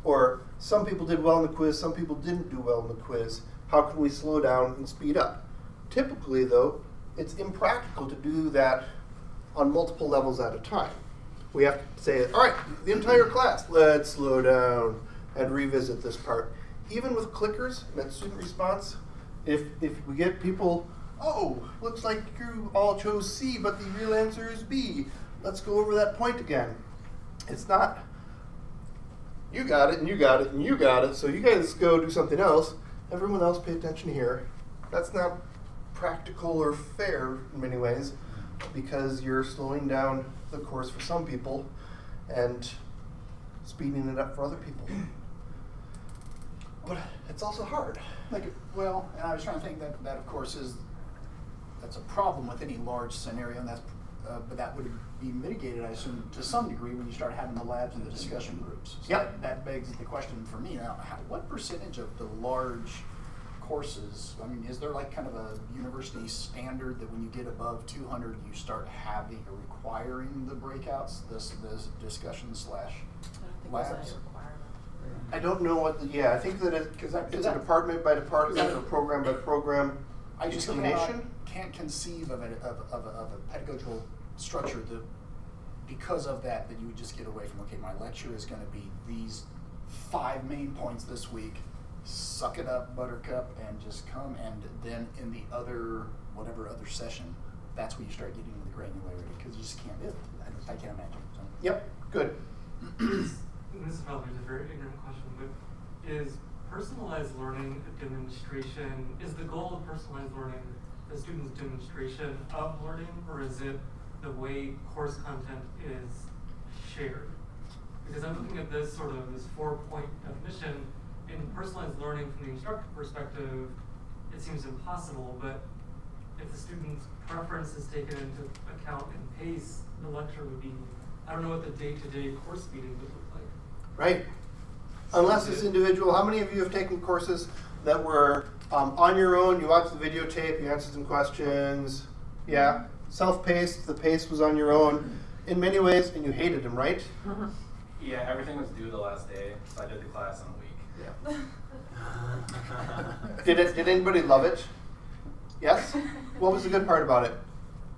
Or some people did well in the quiz, some people didn't do well in the quiz. How can we slow down and speed up? Typically, though, it's impractical to do that on multiple levels at a time. We have to say, all right, the entire class, let's slow down and revisit this part. Even with clickers and student response, if we get people, looks like you all chose C, but the real answer is B. Let's go over that point again. It's not, you got it, and you got it, and you got it, so you guys go do something else. Everyone else pay attention here. That's not practical or fair in many ways, because you're slowing down the course for some people and speeding it up for other people. But it's also hard. And I was trying to think that of course that's a problem with any large scenario, and but that would be mitigated, I assume, to some degree when you start having the labs and the discussion groups. So that begs the question for me now: what percentage of the large courses? I mean, is there like kind of a university standard that when you get above 200, you start having or requiring the breakouts, this discussion / labs? I don't know what I think that it's a department by department or program by program I just determination. can't conceive of a pedagogical structure that, because of that you would just get away from, okay, my lecture is going to be these 5 main points this week, suck it up, buttercup, and just come, and then in the whatever other session, that's when you start getting into the granularity, because you just can't do it. I can't imagine. So. Yep, good. This is probably just a very ignorant question, but is personalized learning a demonstration? Is the goal of personalized learning the student's demonstration of learning, or is it the way course content is shared? Because I'm looking at this 4-point definition. In personalized learning from the instructor perspective, it seems impossible, but if the student's preference is taken into account and pace, the lecture would be, I don't know what the day-to-day course speeding would look like. Right. Unless it's individual. How many of you have taken courses that were on your own, you watched the videotape, you answered some questions, self-paced, the pace was on your own in many ways, and you hated them, right? Yeah, everything was due the last day, so I did the class in a week. Did anybody love it? Yes? What was the good part about it?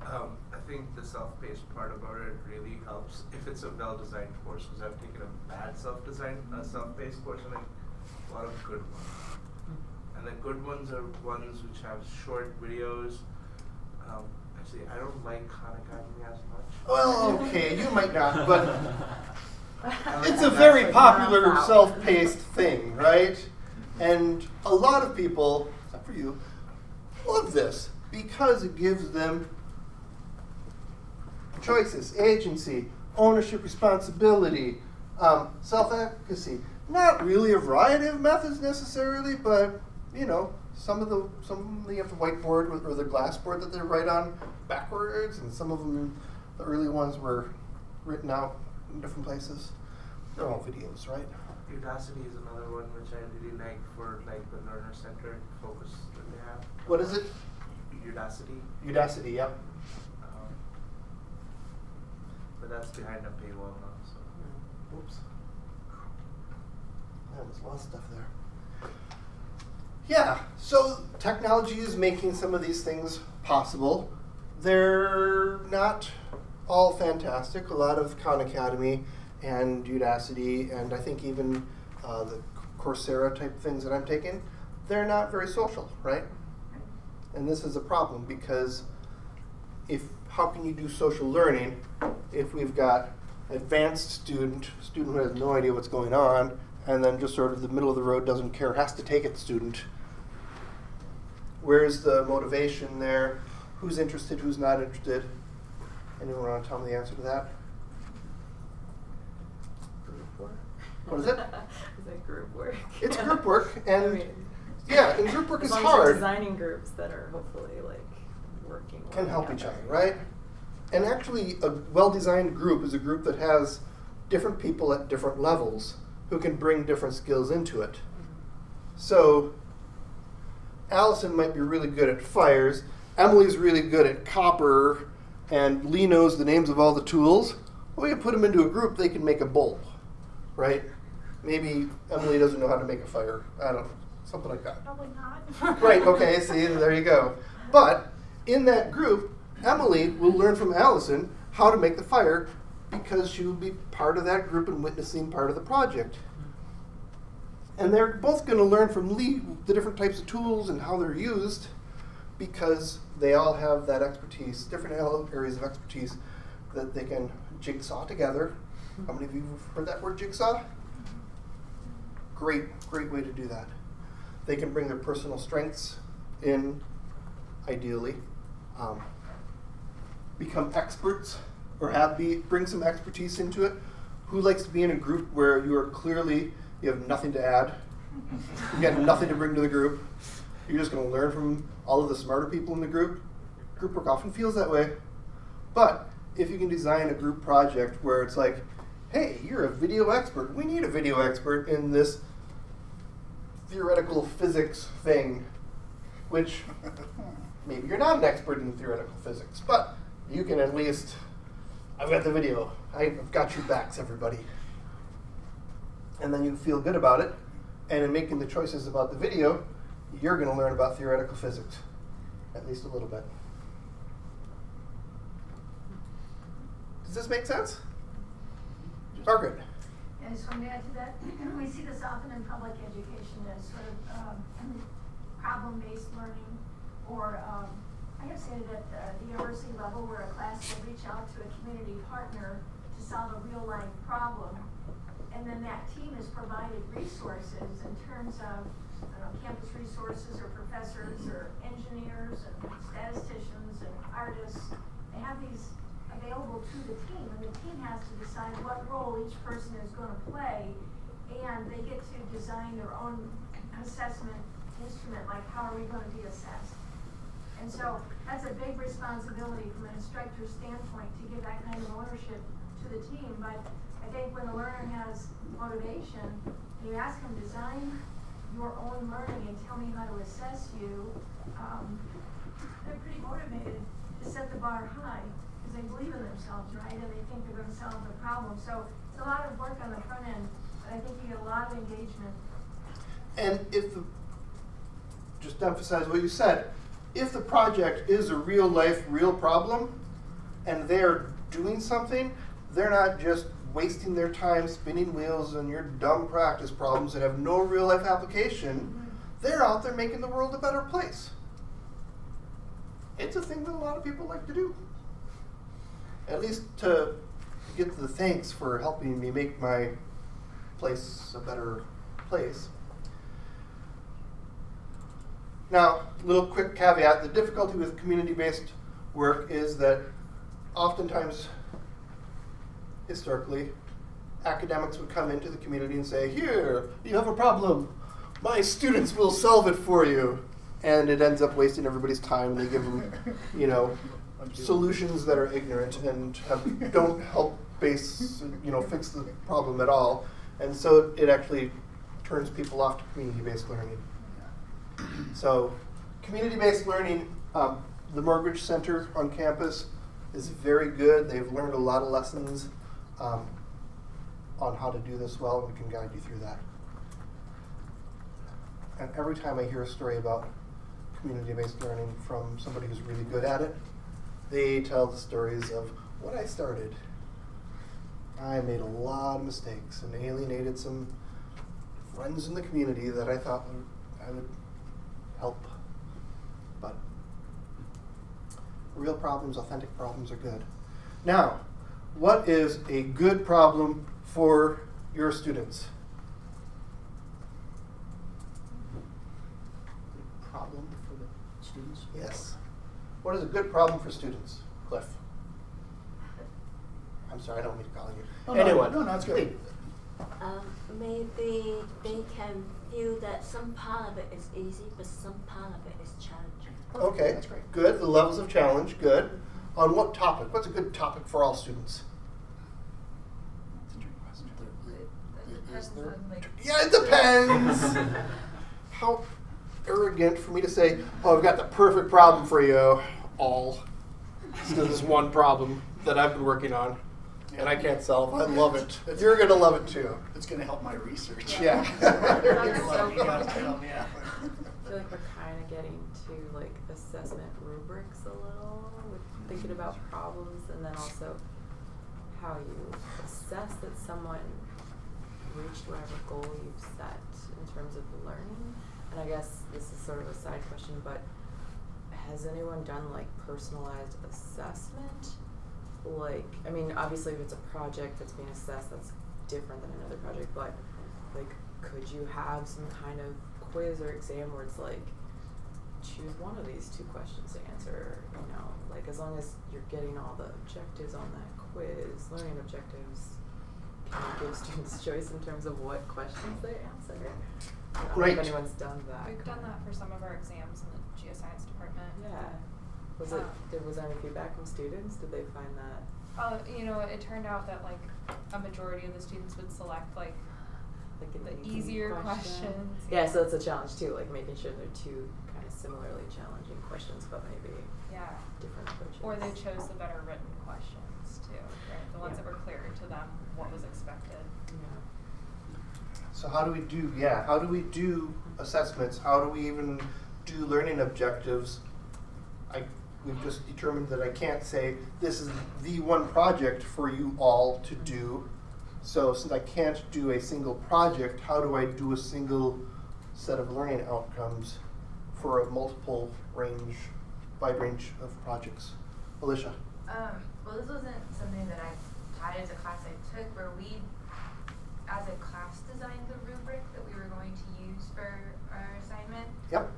I think the self-paced part about it really helps if it's a well-designed course, because I've taken a bad self-paced course and a lot of good ones. And the good ones are ones which have short videos. Actually, I don't like Khan Academy as much. Well, okay, you might not, but it's a very popular self-paced thing, right? And a lot of people, except for you, love this because it gives them choices, agency, ownership, responsibility, self-efficacy. Not really a variety of methods necessarily, but some of them they have the whiteboard or the glass board that they write on backwards, and some of them, the early ones, were written out in different places. They're all videos, right? Udacity is another one which I really like for the learner-centered focus that they have. What is it? Udacity. Udacity, yep. But that's behind a paywall now, so. Oops. I almost lost stuff there. Yeah, so technology is making some of these things possible. They're not all fantastic. A lot of Khan Academy and Udacity, and I think even the Coursera type things that I'm taking, they're not very social, right? And this is a problem because how can you do social learning if we've got advanced student who has no idea what's going on, and then just sort of the middle of the road doesn't care, has to take it student. Where's the motivation there? Who's interested, who's not interested? Anyone want to tell me the answer to that? What is it? Is it group work? It's group work, and I mean, yeah, and group work as is long as you're hard. designing groups that are hopefully like working. Can help each together. other, right? And actually, a well-designed group is a group that has different people at different levels who can bring different skills into it. So, Allison might be really good at fires, Emily's really good at copper, and Lee knows the names of all the tools. Well, we can put them into a group, they can make a bowl, right? Maybe Emily doesn't know how to make a fire. I don't know, something like that. Probably not. Right, okay, see, there you go. But in that group, Emily will learn from Allison how to make the fire because she will be part of that group and witnessing part of the project. And they're both going to learn from Lee the different types of tools and how they're used because they all have that expertise, different areas of expertise that they can jigsaw together. How many of you have heard that word, jigsaw? Great way to do that. They can bring their personal strengths in, ideally, become experts or bring some expertise into it. Who likes to be in a group where you have nothing to add? You got nothing to bring to the group. You're just going to learn from all of the smarter people in the group. Group work often feels that way. But if you can design a group project where it's like, hey, you're a video expert. We need a video expert in this theoretical physics thing, which maybe you're not an expert in theoretical physics, but you can at least, I've got the video. I've got your backs, everybody. And then you feel good about it. And in making the choices about the video, you're going to learn about theoretical physics, at least a little bit. Does this make sense? Margaret. I just want to add to that. We see this often in public education as sort of problem-based learning, or I have seen it at the university level where a class will reach out to a community partner to solve a real-life problem, and then that team is provided resources in terms of campus resources or professors or engineers and statisticians and artists. They have these available to the team, and the team has to decide what role each person is going to play, and they get to design their own assessment instrument, like how are we going to be assessed. And so that's a big responsibility from an instructor's standpoint to give that kind of ownership to the team. But I think when the learner has motivation, and you ask them, design your own learning and tell me how to assess you, they're pretty motivated to set the bar high because they believe in themselves, right? And they think they're going to solve the problem. So it's a lot of work on the front end, but I think you get a lot of engagement. And just to emphasize what you said, if the project is a real life, real problem, and they're doing something, they're not just wasting their time spinning wheels on your dumb practice problems that have no real life application. They're out there making the world a better place. It's a thing that a lot of people like to do. At least to get the thanks for helping me make my place a better place. Now, little quick caveat, the difficulty with community-based work is that oftentimes, historically, academics would come into the community and say, here, you have a problem. My students will solve it for you. And it ends up wasting everybody's time. They give them, solutions that are ignorant and don't help fix the problem at all. And so it actually turns people off to community-based learning. So community-based learning, the Mortgage Center on campus is very good. They've learned a lot of lessons on how to do this well, and we can guide you through that. And every time I hear a story about community-based learning from somebody who's really good at it, they tell the stories of when I started, I made a lot of mistakes and alienated some friends in the community that I thought I would help. But real problems, authentic problems are good. Now, what is a good problem for your students? Problem for the students? Yes. What is a good problem for students? Cliff. I'm sorry, I don't mean to call you. Oh, Anyone? No, it's good. Maybe they can feel that some part of it is easy, but some part of it is challenging. Okay, That's great. good. The levels of challenge, good. On what topic? What's a good topic for all students? That's a trick question. Depends on, like, Yeah, it depends. How arrogant for me to say, oh, I've got the perfect problem for you all. This is one problem that I've been working on and I can't solve. I love it. You're going to love it too. It's going to help my research. Yeah. You're That's gonna so love me, you guys funny. can help me out. I feel like we're kind of getting to like assessment rubrics a little with thinking about problems, and then also how you assess that someone reached whatever goal you've set in terms of learning. And I guess this is sort of a side question, but has anyone done like personalized assessment? Like, I mean, obviously if it's a project that's being assessed, that's different than another project, but like, could you have some kind of quiz or exam where it's like, choose one of these two questions to answer, you know, like as long as you're getting all the objectives on that quiz, learning objectives, can you give students choice in terms of what questions they answer? I don't know if anyone's done that. We've done that for some of our exams in the geoscience department. Yeah. Was there any feedback from students? Did they find that? You know, it turned out that like a majority of the students would select like the easier questions. Yeah, so it's a challenge too, like making sure they're two kind of similarly challenging questions, but maybe different approaches. Or they chose the better written questions too, right? The ones that were clearer to them what was expected. So how do we do assessments? How do we even do learning objectives? We've just determined that I can't say this is the one project for you all to do. So since I can't do a single project, how do I do a single set of learning outcomes for a wide range of projects? Alicia. Well, this wasn't something that I taught as a class I took, where we, as a class, designed the rubric that we were going to use for our assignment. Yep.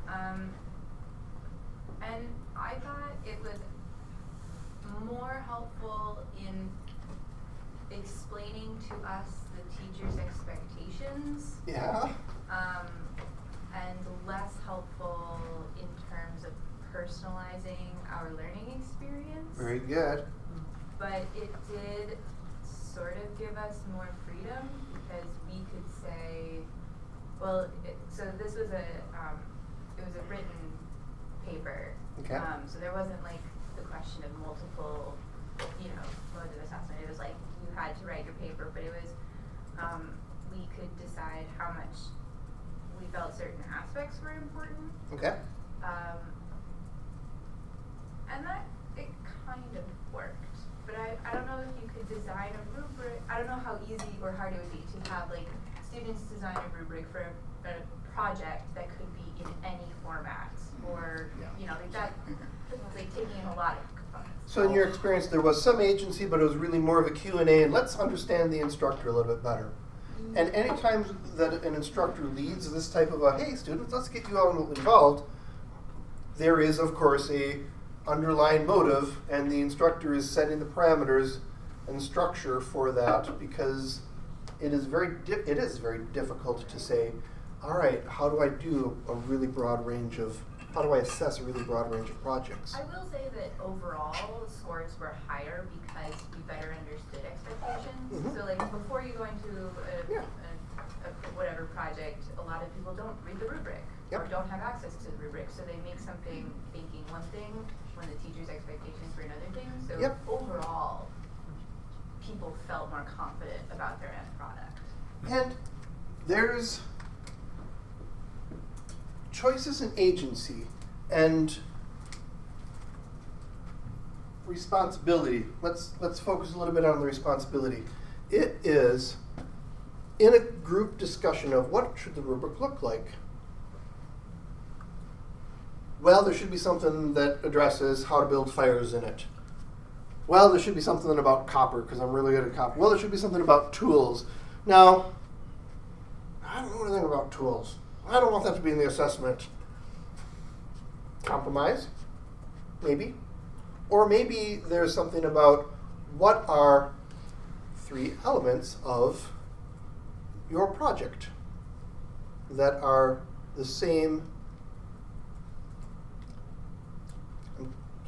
And I thought it was more helpful in explaining to us the teacher's expectations. Yeah. And less helpful in terms of personalizing our learning experience. Very good. But it did sort of give us more freedom, because we could say, well, so this was it was a written paper. Okay. So there wasn't like the question of multiple, modes of assessment. It was like you had to write your paper, but it was, we could decide how much we felt certain aspects were important. Okay. And that, it kind of worked. But I don't know if you could design a rubric. I don't know how easy or hard it would be to have like students design a rubric for a project that could be in any format, or like that. It's like taking in a lot of components. So in your experience, there was some agency, but it was really more of a Q&A, and let's understand the instructor a little bit better. And any time that an instructor leads this type of hey students, let's get you all involved, there is of course a underlying motive, and the instructor is setting the parameters and structure for that, because it is very difficult to say, all right, how do I assess a really broad range of projects? I will say that overall scores were higher because we better understood expectations. Mm-hmm. So like before you go into a whatever project, a lot of people don't read the rubric or don't have access to the rubric, so they make something thinking one thing when the teacher's expectations were another thing. So overall, people felt more confident about their end product. And there's choices and agency and responsibility. Let's focus a little bit on the responsibility. It is in a group discussion of what should the rubric look like. Well, there should be something that addresses how to build fires in it. Well, there should be something about copper because I'm really good at copper. Well, there should be something about tools. Now, I don't know anything about tools. I don't want that to be in the assessment. Compromise, maybe. Or maybe there's something about what are 3 elements of your project that are the same.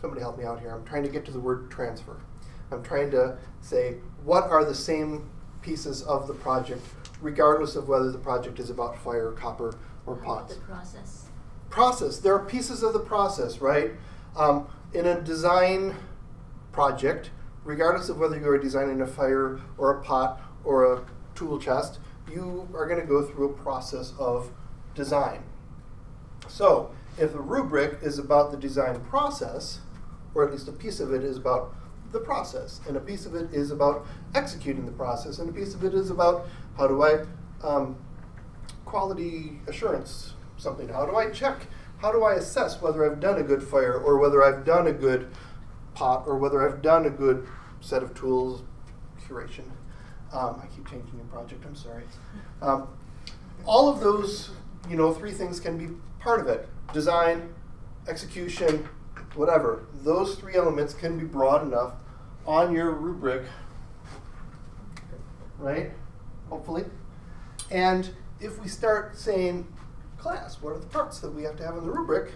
Somebody help me out here. I'm trying to get to the word transfer. I'm trying to say what are the same pieces of the project regardless of whether the project is about fire, copper, or pots. The process. Process. There are pieces of the process, right? In a design project, regardless of whether you are designing a fire or a pot or a tool chest, you are going to go through a process of design. So, if the rubric is about the design process, or at least a piece of it is about the process, and a piece of it is about executing the process, and a piece of it is about how do I quality assurance something, how do I check, how do I assess whether I've done a good fire, or whether I've done a good pot, or whether I've done a good set of tools, curation. I keep changing your project, I'm sorry. All of those, 3 things can be part of it. Design, execution, whatever. Those 3 elements can be broad enough on your rubric, right? Hopefully. And if we start saying, class, what are the parts that we have to have in the rubric?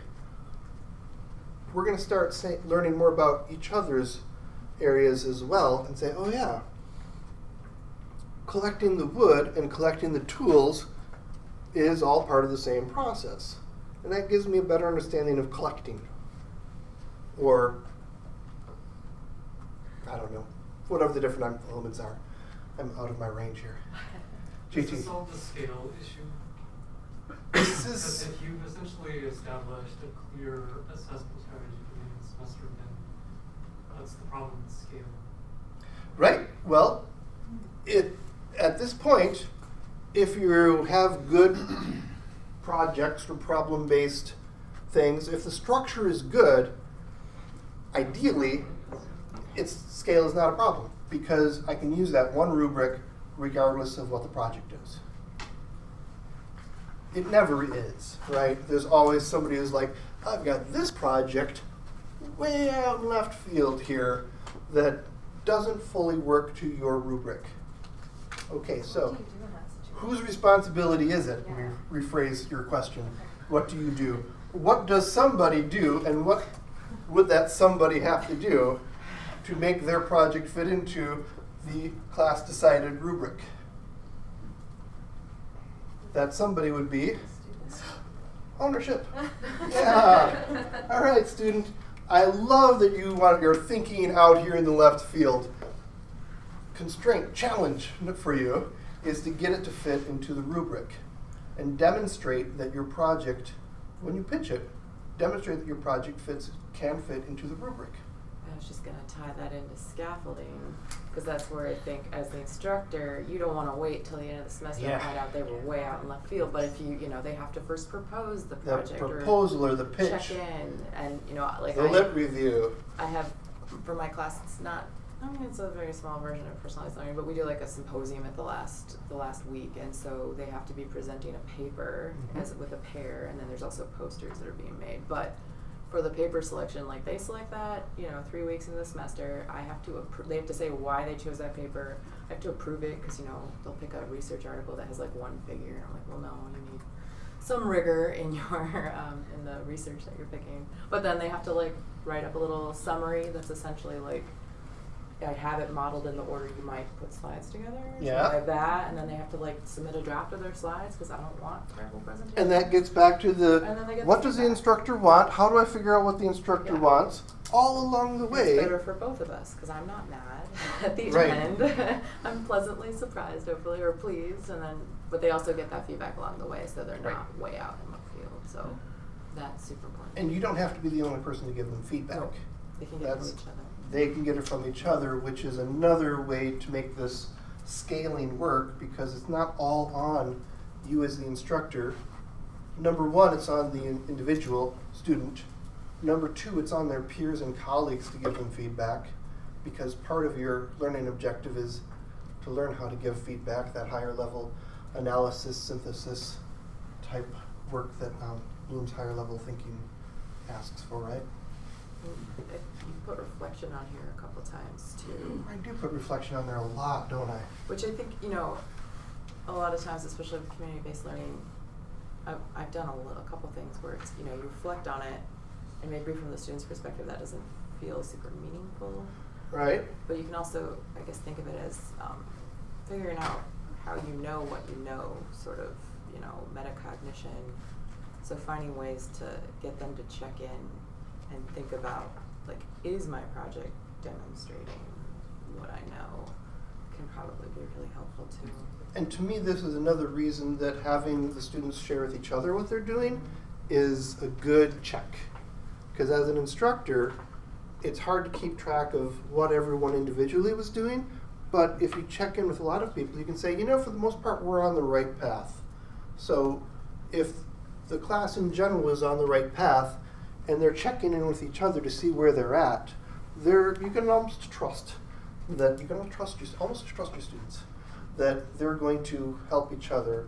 We're going to start learning more about each other's areas as well and say, oh yeah, collecting the wood and collecting the tools is all part of the same process. And that gives me a better understanding of collecting. Or, I don't know, whatever the different elements are. I'm out of my range here. Does JT. this solve the scale issue? This Because is, if you've essentially established a clear assessment strategy for the end of the semester, then what's the problem with scale? right, well, at this point, if you have good projects or problem-based things, if the structure is good, ideally, its scale is not a problem because I can use that one rubric regardless of what the project is. It never is, right? There's always somebody who's like, I've got this project way out in left field here that doesn't fully work to your rubric. Okay, so whose responsibility is it? Let me rephrase your question. What do you do? What does somebody do, and what would that somebody have to do to make their project fit into the class-decided rubric? That somebody would be ownership. Yeah. All right, student. I love that you're thinking out here in the left field. Constraint, challenge for you is to get it to fit into the rubric and demonstrate that your project, when you pitch it, demonstrate that your project can fit into the rubric. I was just going to tie that into scaffolding because that's where I think as the instructor, you don't want to wait till the end of the semester to find out they were way out in left field. But if they have to first propose the project, the proposal or the pitch, check in, and like the lit review. I have for my class. It's a very small version of personalized learning, but we do like a symposium at the last week, and so they have to be presenting a paper with a pair, and then there's also posters that are being made. But for the paper selection, like they select that, 3 weeks into the semester. I have to they have to say why they chose that paper. I have to approve it because they'll pick a research article that has like one figure, and I'm like, well, no, you need some rigor in your in the research that you're picking. But then they have to like write up a little summary that's essentially like. I have it modeled in the order you might put slides together. Yeah. So I have that, and then they have to like submit a draft of their slides because I don't want terrible presentation. And that gets back to what does the instructor want? How do I figure out what the instructor wants? All along the way. It's better for both of us because I'm not mad at the end. I'm pleasantly surprised, hopefully, or pleased, but they also get that feedback along the way, so they're not way out in left field. field. So that's super important. And you don't have to be the only person to give them feedback. No, they can get it from each other. They can get it from each other, which is another way to make this scaling work, because it's not all on you as the instructor. Number one, it's on the individual student. Number two, it's on their peers and colleagues to give them feedback, because part of your learning objective is to learn how to give feedback, that higher level analysis, synthesis type work that Bloom's higher level thinking asks for, right? You put reflection on here a couple times too. I do put reflection on there a lot, don't I? Which I think, you know, a lot of times, especially with community-based learning, I've done a couple things where it's, you know, you reflect on it, and maybe from the student's perspective that doesn't feel super meaningful. Right. But you can also, I guess, think of it as figuring out how you know what you know, sort of, you know, metacognition. So finding ways to get them to check in and think about, like, is my project demonstrating what I know, can probably be really helpful too. And to me, this is another reason that having the students share with each other what they're doing is a good check. Because as an instructor, it's hard to keep track of what everyone individually was doing, but if you check in with a lot of people, you can say, you know, for the most part, we're on the right path. So if the class in general is on the right path, and they're checking in with each other to see where they're at, you can almost trust that, you can almost trust your students, that they're going to help each other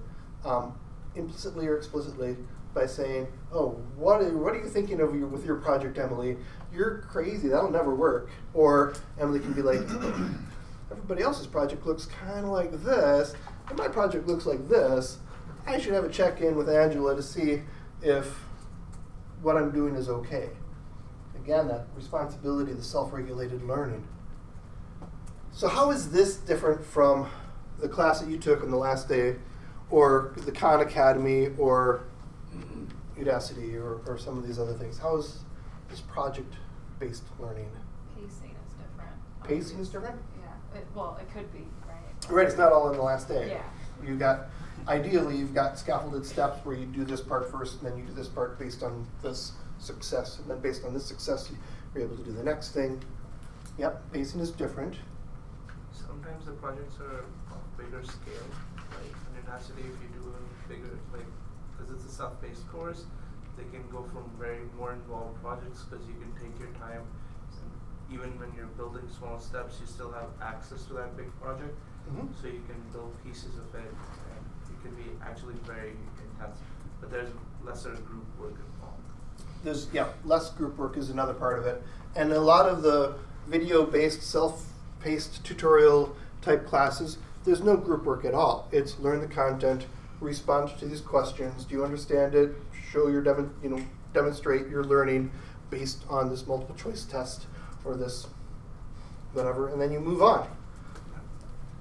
implicitly or explicitly by saying, oh, what are you thinking of with your project, Emily? You're crazy, that'll never work. Or Emily can be like, everybody else's project looks kind of like this, and my project looks like this. I should have a check-in with Angela to see if what I'm doing is okay. Again, that responsibility, the self-regulated learning. So how is this different from the class that you took on the last day, or the Khan Academy, or Udacity, or some of these other things? How is this project-based learning? Pacing is different. Pacing is different? Yeah. Well, it could be, right? Right, it's not all in the last day. Yeah. Ideally, you've got scaffolded steps where you do this part first, and then you do this part based on this success, and then based on this success, you're able to do the next thing. Yep, pacing is different. Sometimes the projects are of bigger scale, like in Udacity, if you do a bigger, like, because it's a self-paced course, they can go from very more involved projects because you can take your time. And even when you're building small steps, you still have access to that big project, so you can build pieces of it, and it can be actually very intense. But there's lesser group work involved. Less group work is another part of it. And a lot of the video-based, self-paced tutorial type classes, there's no group work at all. It's learn the content, respond to these questions, do you understand it, show your demonstrate your learning based on this multiple choice test or this whatever, and then you move on.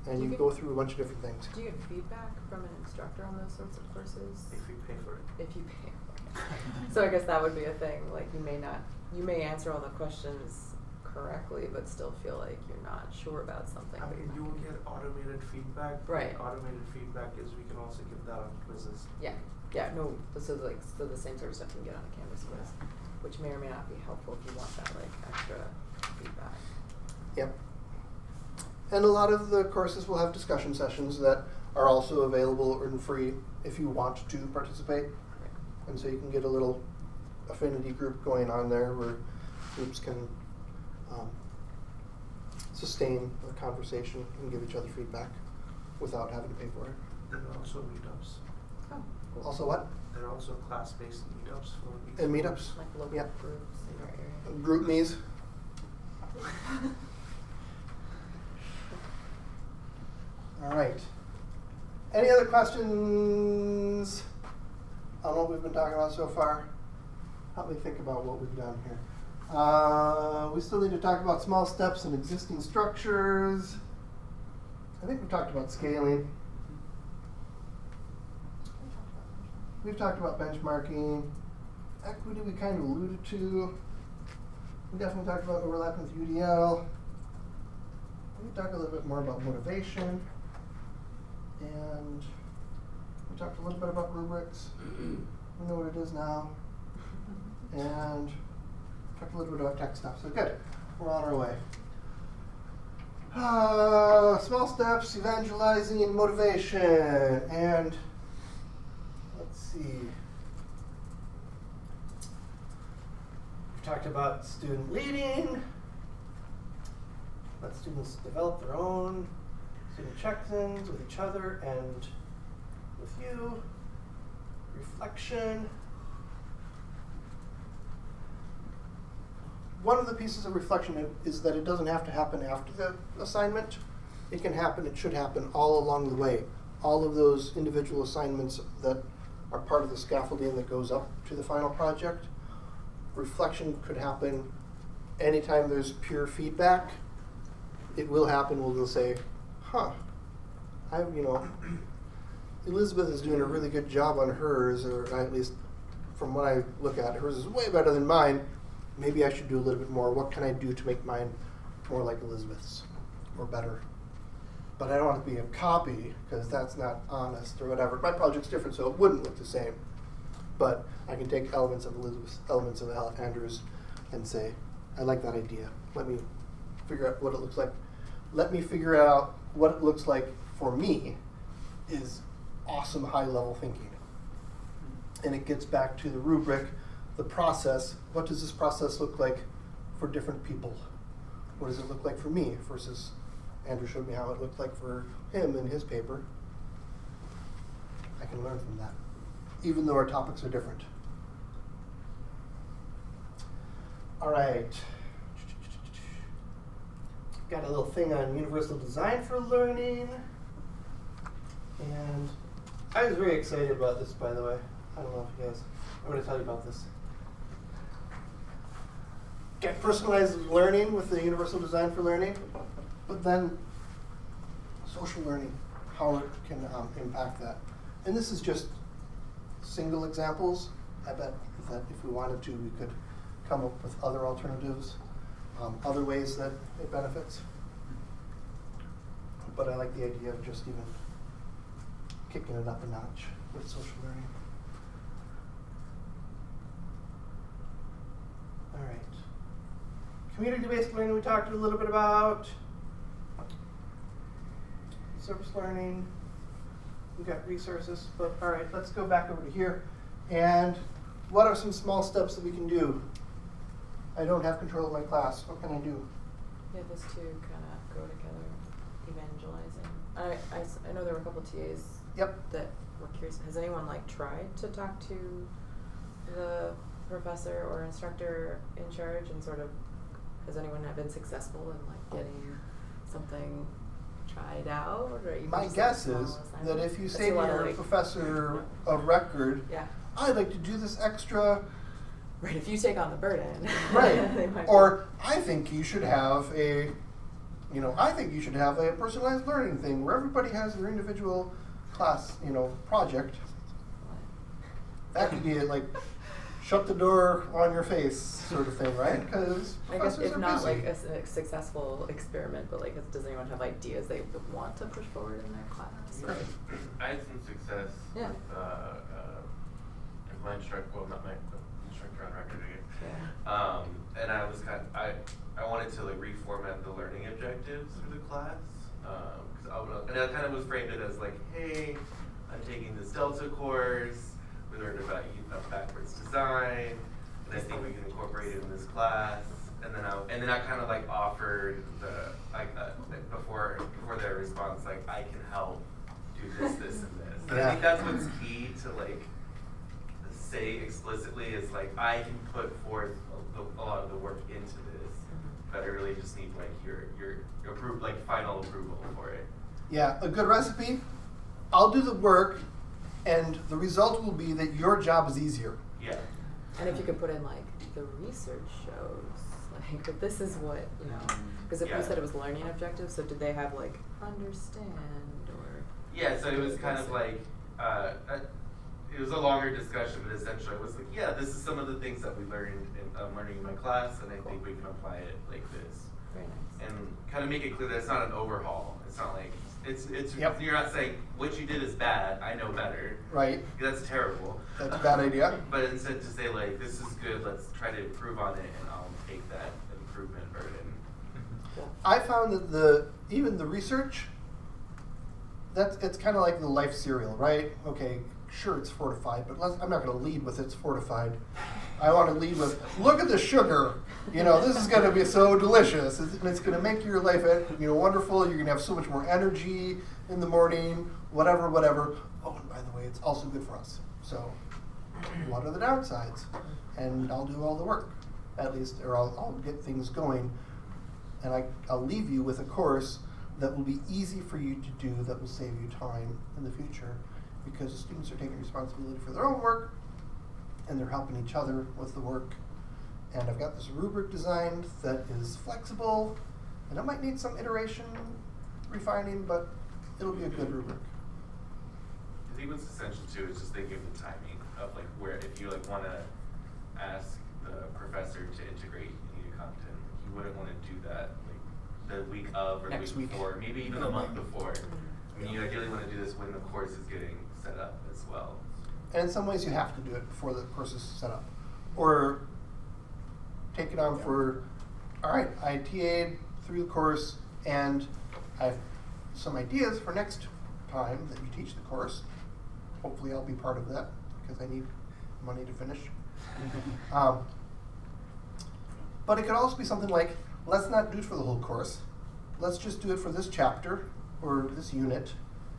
And you go through a bunch of different things. Do you get feedback from an instructor on those sorts of courses? If you pay for it. If you pay for it. So I guess that would be a thing. Like, you may answer all the questions correctly, but still feel like you're not sure about something. I mean, you will get automated feedback. Right. Automated feedback is we can also give that on quizzes. Yeah. No. So the same sort of stuff you can get on a Canvas quiz, which may or may not be helpful if you want that like extra feedback. Yep. And a lot of the courses will have discussion sessions that are also available and free if you want to participate. And so you can get a little affinity group going on there where groups can sustain a conversation and give each other feedback without having to pay for it. There are also meetups. Oh, cool. Also what? There are also class-based meetups for each And course. meetups. Like local groups in your area. Group me's. All right. Any other questions on what we've been talking about so far? Help me think about what we've done here. We still need to talk about small steps and existing structures. I think we've talked about scaling. We've talked about benchmarking. Equity we kind of alluded to. We definitely talked about overlapping with UDL. We talked a little bit more about motivation. And we talked a little bit about rubrics. We know what it is now. And talked a little bit about tech stuff. So good. We're on our way. Small steps, evangelizing, and motivation. And let's see. We talked about student leading. Let students develop their own student check-ins with each other and with you. Reflection. One of the pieces of reflection is that it doesn't have to happen after the assignment. It can happen, it should happen all along the way. All of those individual assignments that are part of the scaffolding that goes up to the final project. Reflection could happen anytime there's peer feedback. It will happen, we'll say, Elizabeth is doing a really good job on hers, or at least from what I look at, hers is way better than mine. Maybe I should do a little bit more. What can I do to make mine more like Elizabeth's or better? But I don't want to be a copy because that's not honest or whatever. My project's different, so it wouldn't look the same. But I can take elements of Elizabeth's, elements of Andrew's, and say, I like that idea. Let me figure out what it looks like. Let me figure out what it looks like for me is awesome high-level thinking. And it gets back to the rubric, the process. What does this process look like for different people? What does it look like for me versus Andrew showed me how it looked like for him in his paper. I can learn from that, even though our topics are different. All right. Got a little thing on universal design for learning. And I was very excited about this, by the way. I don't know if you guys, I'm going to tell you about this. Get personalized learning with the universal design for learning, but then social learning, how it can impact that. And this is just single examples. I bet that if we wanted to, we could come up with other alternatives, other ways that it benefits. But I like the idea of just even kicking it up a notch with social learning. All right. Community-based learning we talked a little bit about. Service learning. We got resources, but all right, let's go back over to here. And what are some small steps that we can do? I don't have control of my class. What can I do? Yeah, those two kind of go together. Evangelizing. I know there were a couple TAs that were curious. Has anyone tried to talk to the professor or instructor in charge and sort of, has anyone been successful in getting something tried out? Or even my guess is that if you say to your professor of record, I'd like to do this extra. Right, if you take on the burden. Right. Or I think you should have a personalized learning thing where everybody has their individual class, project. That could be shut the door on your face sort of thing, right? Because I guess professors if are not busy. a successful experiment, but does anyone have ideas they would want to push forward in their class? I had some success with my instructor, well, not my instructor on record again. Yeah. And I was I wanted to reformat the learning objectives for the class. And I kind of was framed it as hey, I'm taking this Delta course. We learned about backwards design, and I think we can incorporate it in this class. And then I kind of offered the before their response I can help do this, this, and this. And I think that's what's key to say explicitly is I can put forth a lot of the work into this, but I really just need your approved final approval for it. Yeah, a good recipe. I'll do the work, and the result will be that your job is easier. Yeah. And if you could put in the research shows, this is what because if you said it was learning objectives, so did they have understand or? Yeah, so it was kind of it was a longer discussion, but essentially it was this is some of the things that we learned in learning in my class, and I think we can apply it like this. Very nice. And kind of make it clear that it's not an overhaul. It's not It's Yep. you're not saying what you did is bad. I know better. Right. That's terrible. That's a bad idea. But instead to say like this is good. Let's try to improve on it, and I'll take that improvement burden. I found that even the research, it's kind of like the life cereal, right? Okay, sure it's fortified, but I'm not going to lead with it's fortified. I want to lead with, look at the sugar. This is going to be so delicious. It's going to make your life, wonderful. You're going to have so much more energy in the morning, whatever. Oh, and by the way, it's also good for us. So, what are the downsides? And I'll do all the work, at least, or I'll get things going. And I'll leave you with a course that will be easy for you to do, that will save you time in the future, because the students are taking responsibility for their own work, and they're helping each other with the work. And I've got this rubric designed that is flexible, and it might need some iteration, refining, but it'll be a good rubric. I think what's essential too is just thinking of the timing of like where if you like want to ask the professor to integrate new content, you wouldn't want to do that like the week of or Next the week week. before, maybe even a month before. I mean, you ideally want to do this when the course is getting set up as well. And in some ways you have to do it before the course is set up. Or take it on for, all right, I TA'd through the course and I have some ideas for next time that you teach the course. Hopefully I'll be part of that because I need money to finish. But it could also be something like, let's not do it for the whole course. Let's just do it for this chapter or this unit.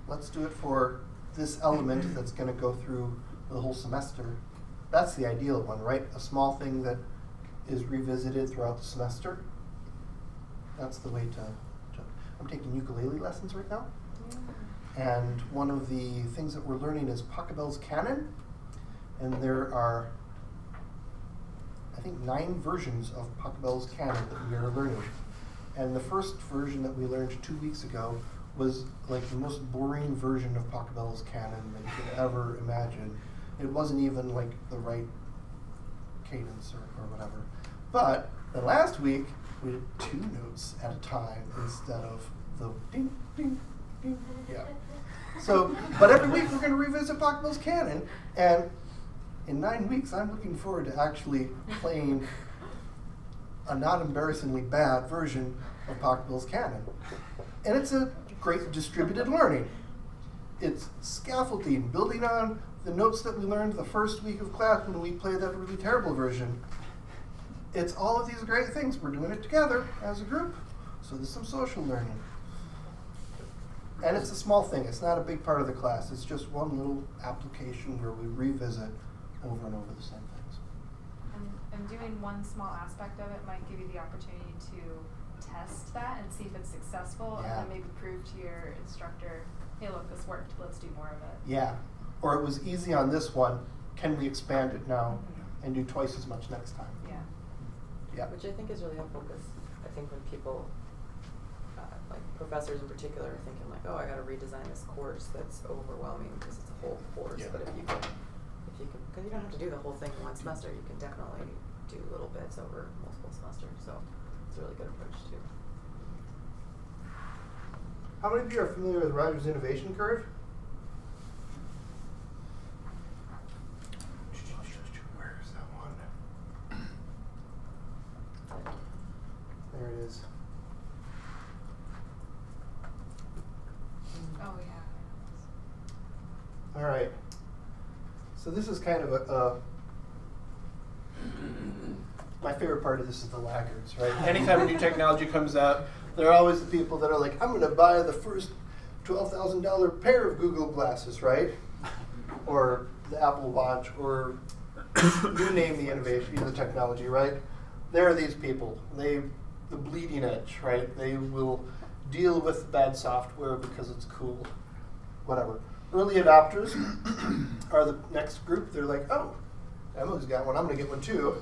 Let's do it for this element that's going to go through the whole semester. That's the ideal one, right? A small thing that is revisited throughout the semester. That's the way to I'm taking ukulele lessons right now. And one of the things that we're learning is Pachelbel's canon. And there are, I think, 9 versions of Pachelbel's canon that we are learning. And the first version that we learned 2 weeks ago was like the most boring version of Pachelbel's canon that you could ever imagine. It wasn't even like the right cadence or whatever. But then last week, we did 2 notes at a time instead of the ding, ding, ding. Yeah. So, but every week we're going to revisit Pachelbel's canon, and in 9 weeks, I'm looking forward to actually playing a not embarrassingly bad version of Pachelbel's canon. And it's a great distributed learning. It's scaffolding, building on the notes that we learned the first week of class when we played that really terrible version. It's all of these great things. We're doing it together as a group. So there's some social learning. And it's a small thing. It's not a big part of the class. It's just one little application where we revisit over and over the same things. And doing one small aspect of it might give you the opportunity to test that and see if it's successful, Yeah. and then maybe prove to your instructor, hey, look, this worked. Let's do more of it. Yeah. Or it was easy on this one. Can we expand it now and do twice as much next time? Yeah. Yeah. Which I think is really helpful because I think when people, like professors in particular, are thinking like, oh, I got to redesign this course, that's overwhelming because it's a whole course. Yeah. But if you can, because you don't have to do the whole thing in one semester, you can definitely do little bits over multiple semesters. So it's a really good approach too. How many of you are familiar with Rogers Innovation Curve? Where is that one? There it is. Oh, yeah. All right. So this is kind of my favorite part of this is the laggards, right? Anytime a new technology comes out, there are always the people that are like, I'm going to buy the first $12,000 pair of Google glasses, right? Or the Apple Watch, or you name the innovation, the technology, right? There are these people. The bleeding edge, right? They will deal with bad software because it's cool, whatever. Early adopters are the next group. They're like, oh, Emily's got one. I'm going to get one too,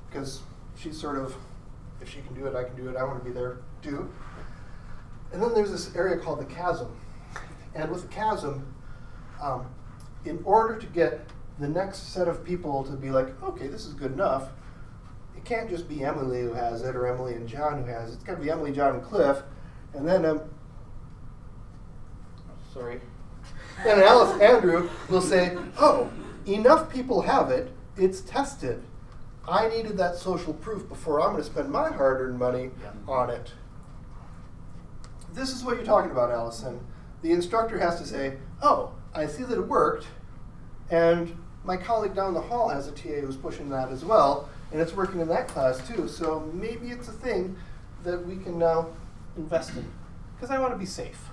because she's sort of, if she can do it, I can do it. I want to be there too. And then there's this area called the chasm. And with the chasm, in order to get the next set of people to be like, okay, this is good enough, it can't just be Emily who has it or Emily and John who has it. It's got to be Emily, John, and Cliff. And then sorry. And Andrew will say, oh, enough people have it, it's tested. I needed that social proof before I'm going to spend my hard-earned money on it. This is what you're talking about, Allison. The instructor has to say, oh, I see that it worked, and my colleague down the hall has a TA who's pushing that as well, and it's working in that class too, so maybe it's a thing that we can now invest in. Because I want to be safe,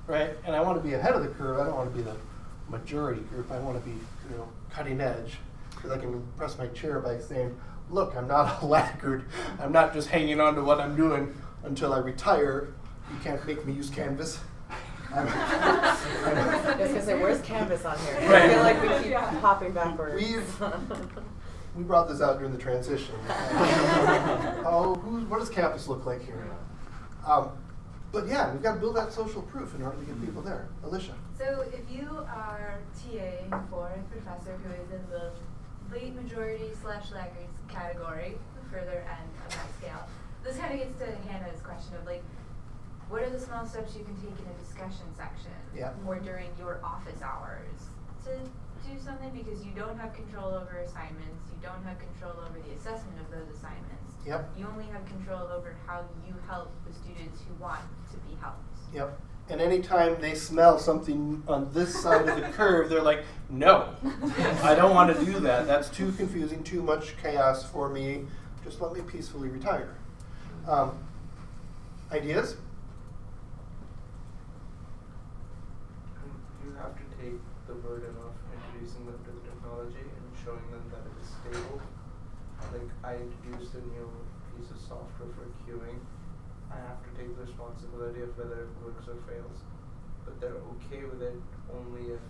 right? And I want to be ahead of the curve. I don't want to be the majority group. I want to be, cutting edge, because I can impress my chair by saying, look, I'm not a laggard. I'm not just hanging on to what I'm doing until I retire. You can't make me use Canvas. I was going to say, where's Canvas on here? Right. I feel like we keep hopping backwards. We brought this out during the transition. What does campus look like here? But yeah, we've got to build that social proof in order to get people there. Alicia. So if you are TA for a professor who is in the late majority / laggards category, the further end of that scale, this kind of gets to Hannah's question of like, what are the small steps you can take in a discussion section or during your office hours to do something, because you don't have control over assignments, you don't have control over the assessment of those assignments. Yep. You only have control over how you help the students who want to be helped. Yep. And anytime they smell something on this side of the curve, they're like, no, I don't want to do that. That's too confusing, too much chaos for me. Just let me peacefully retire. Ideas? You have to take the burden of introducing them to the technology and showing them that it is stable. Like, I introduced a new piece of software for queuing. I have to take the responsibility of whether it works or fails. But they're okay with it only if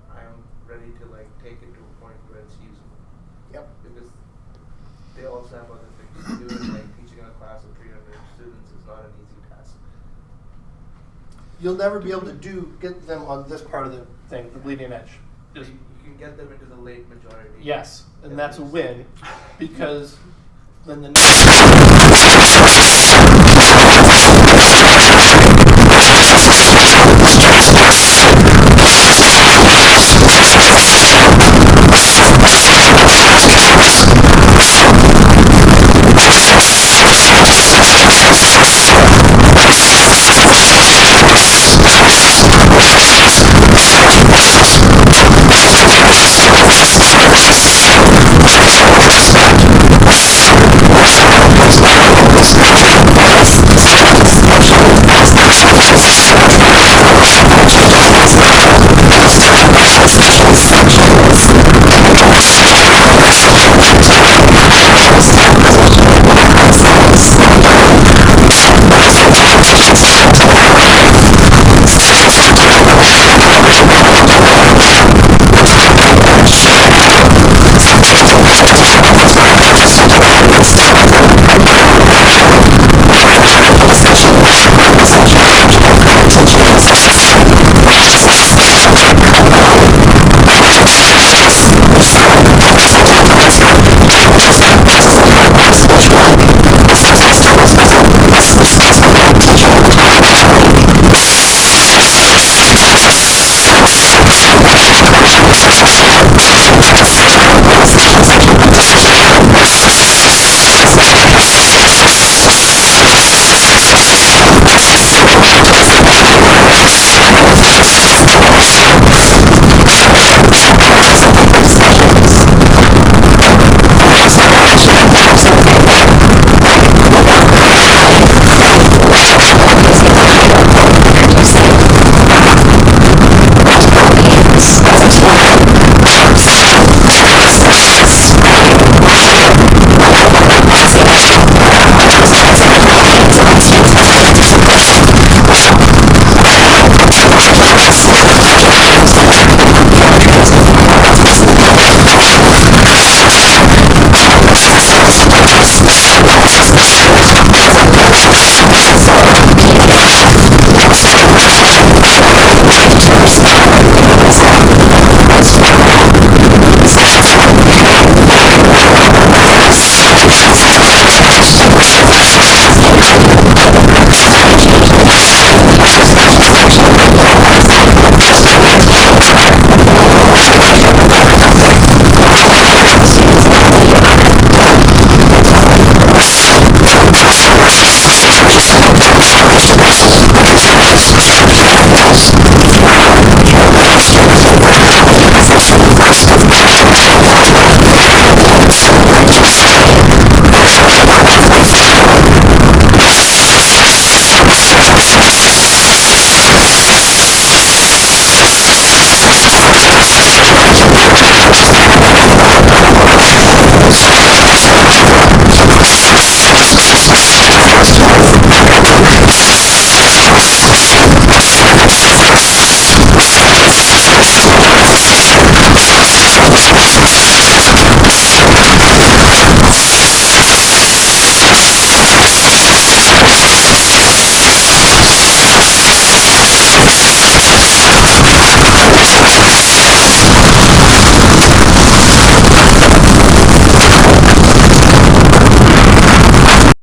I'm ready to like take it to a point where it's usable. Yep. Because they also have other things to do, and like teaching a class of 300 students is not an easy task. You'll never be able to get them on this part of the thing, the bleeding edge. You can get them into the late majority. Yes, and that's a win, because then the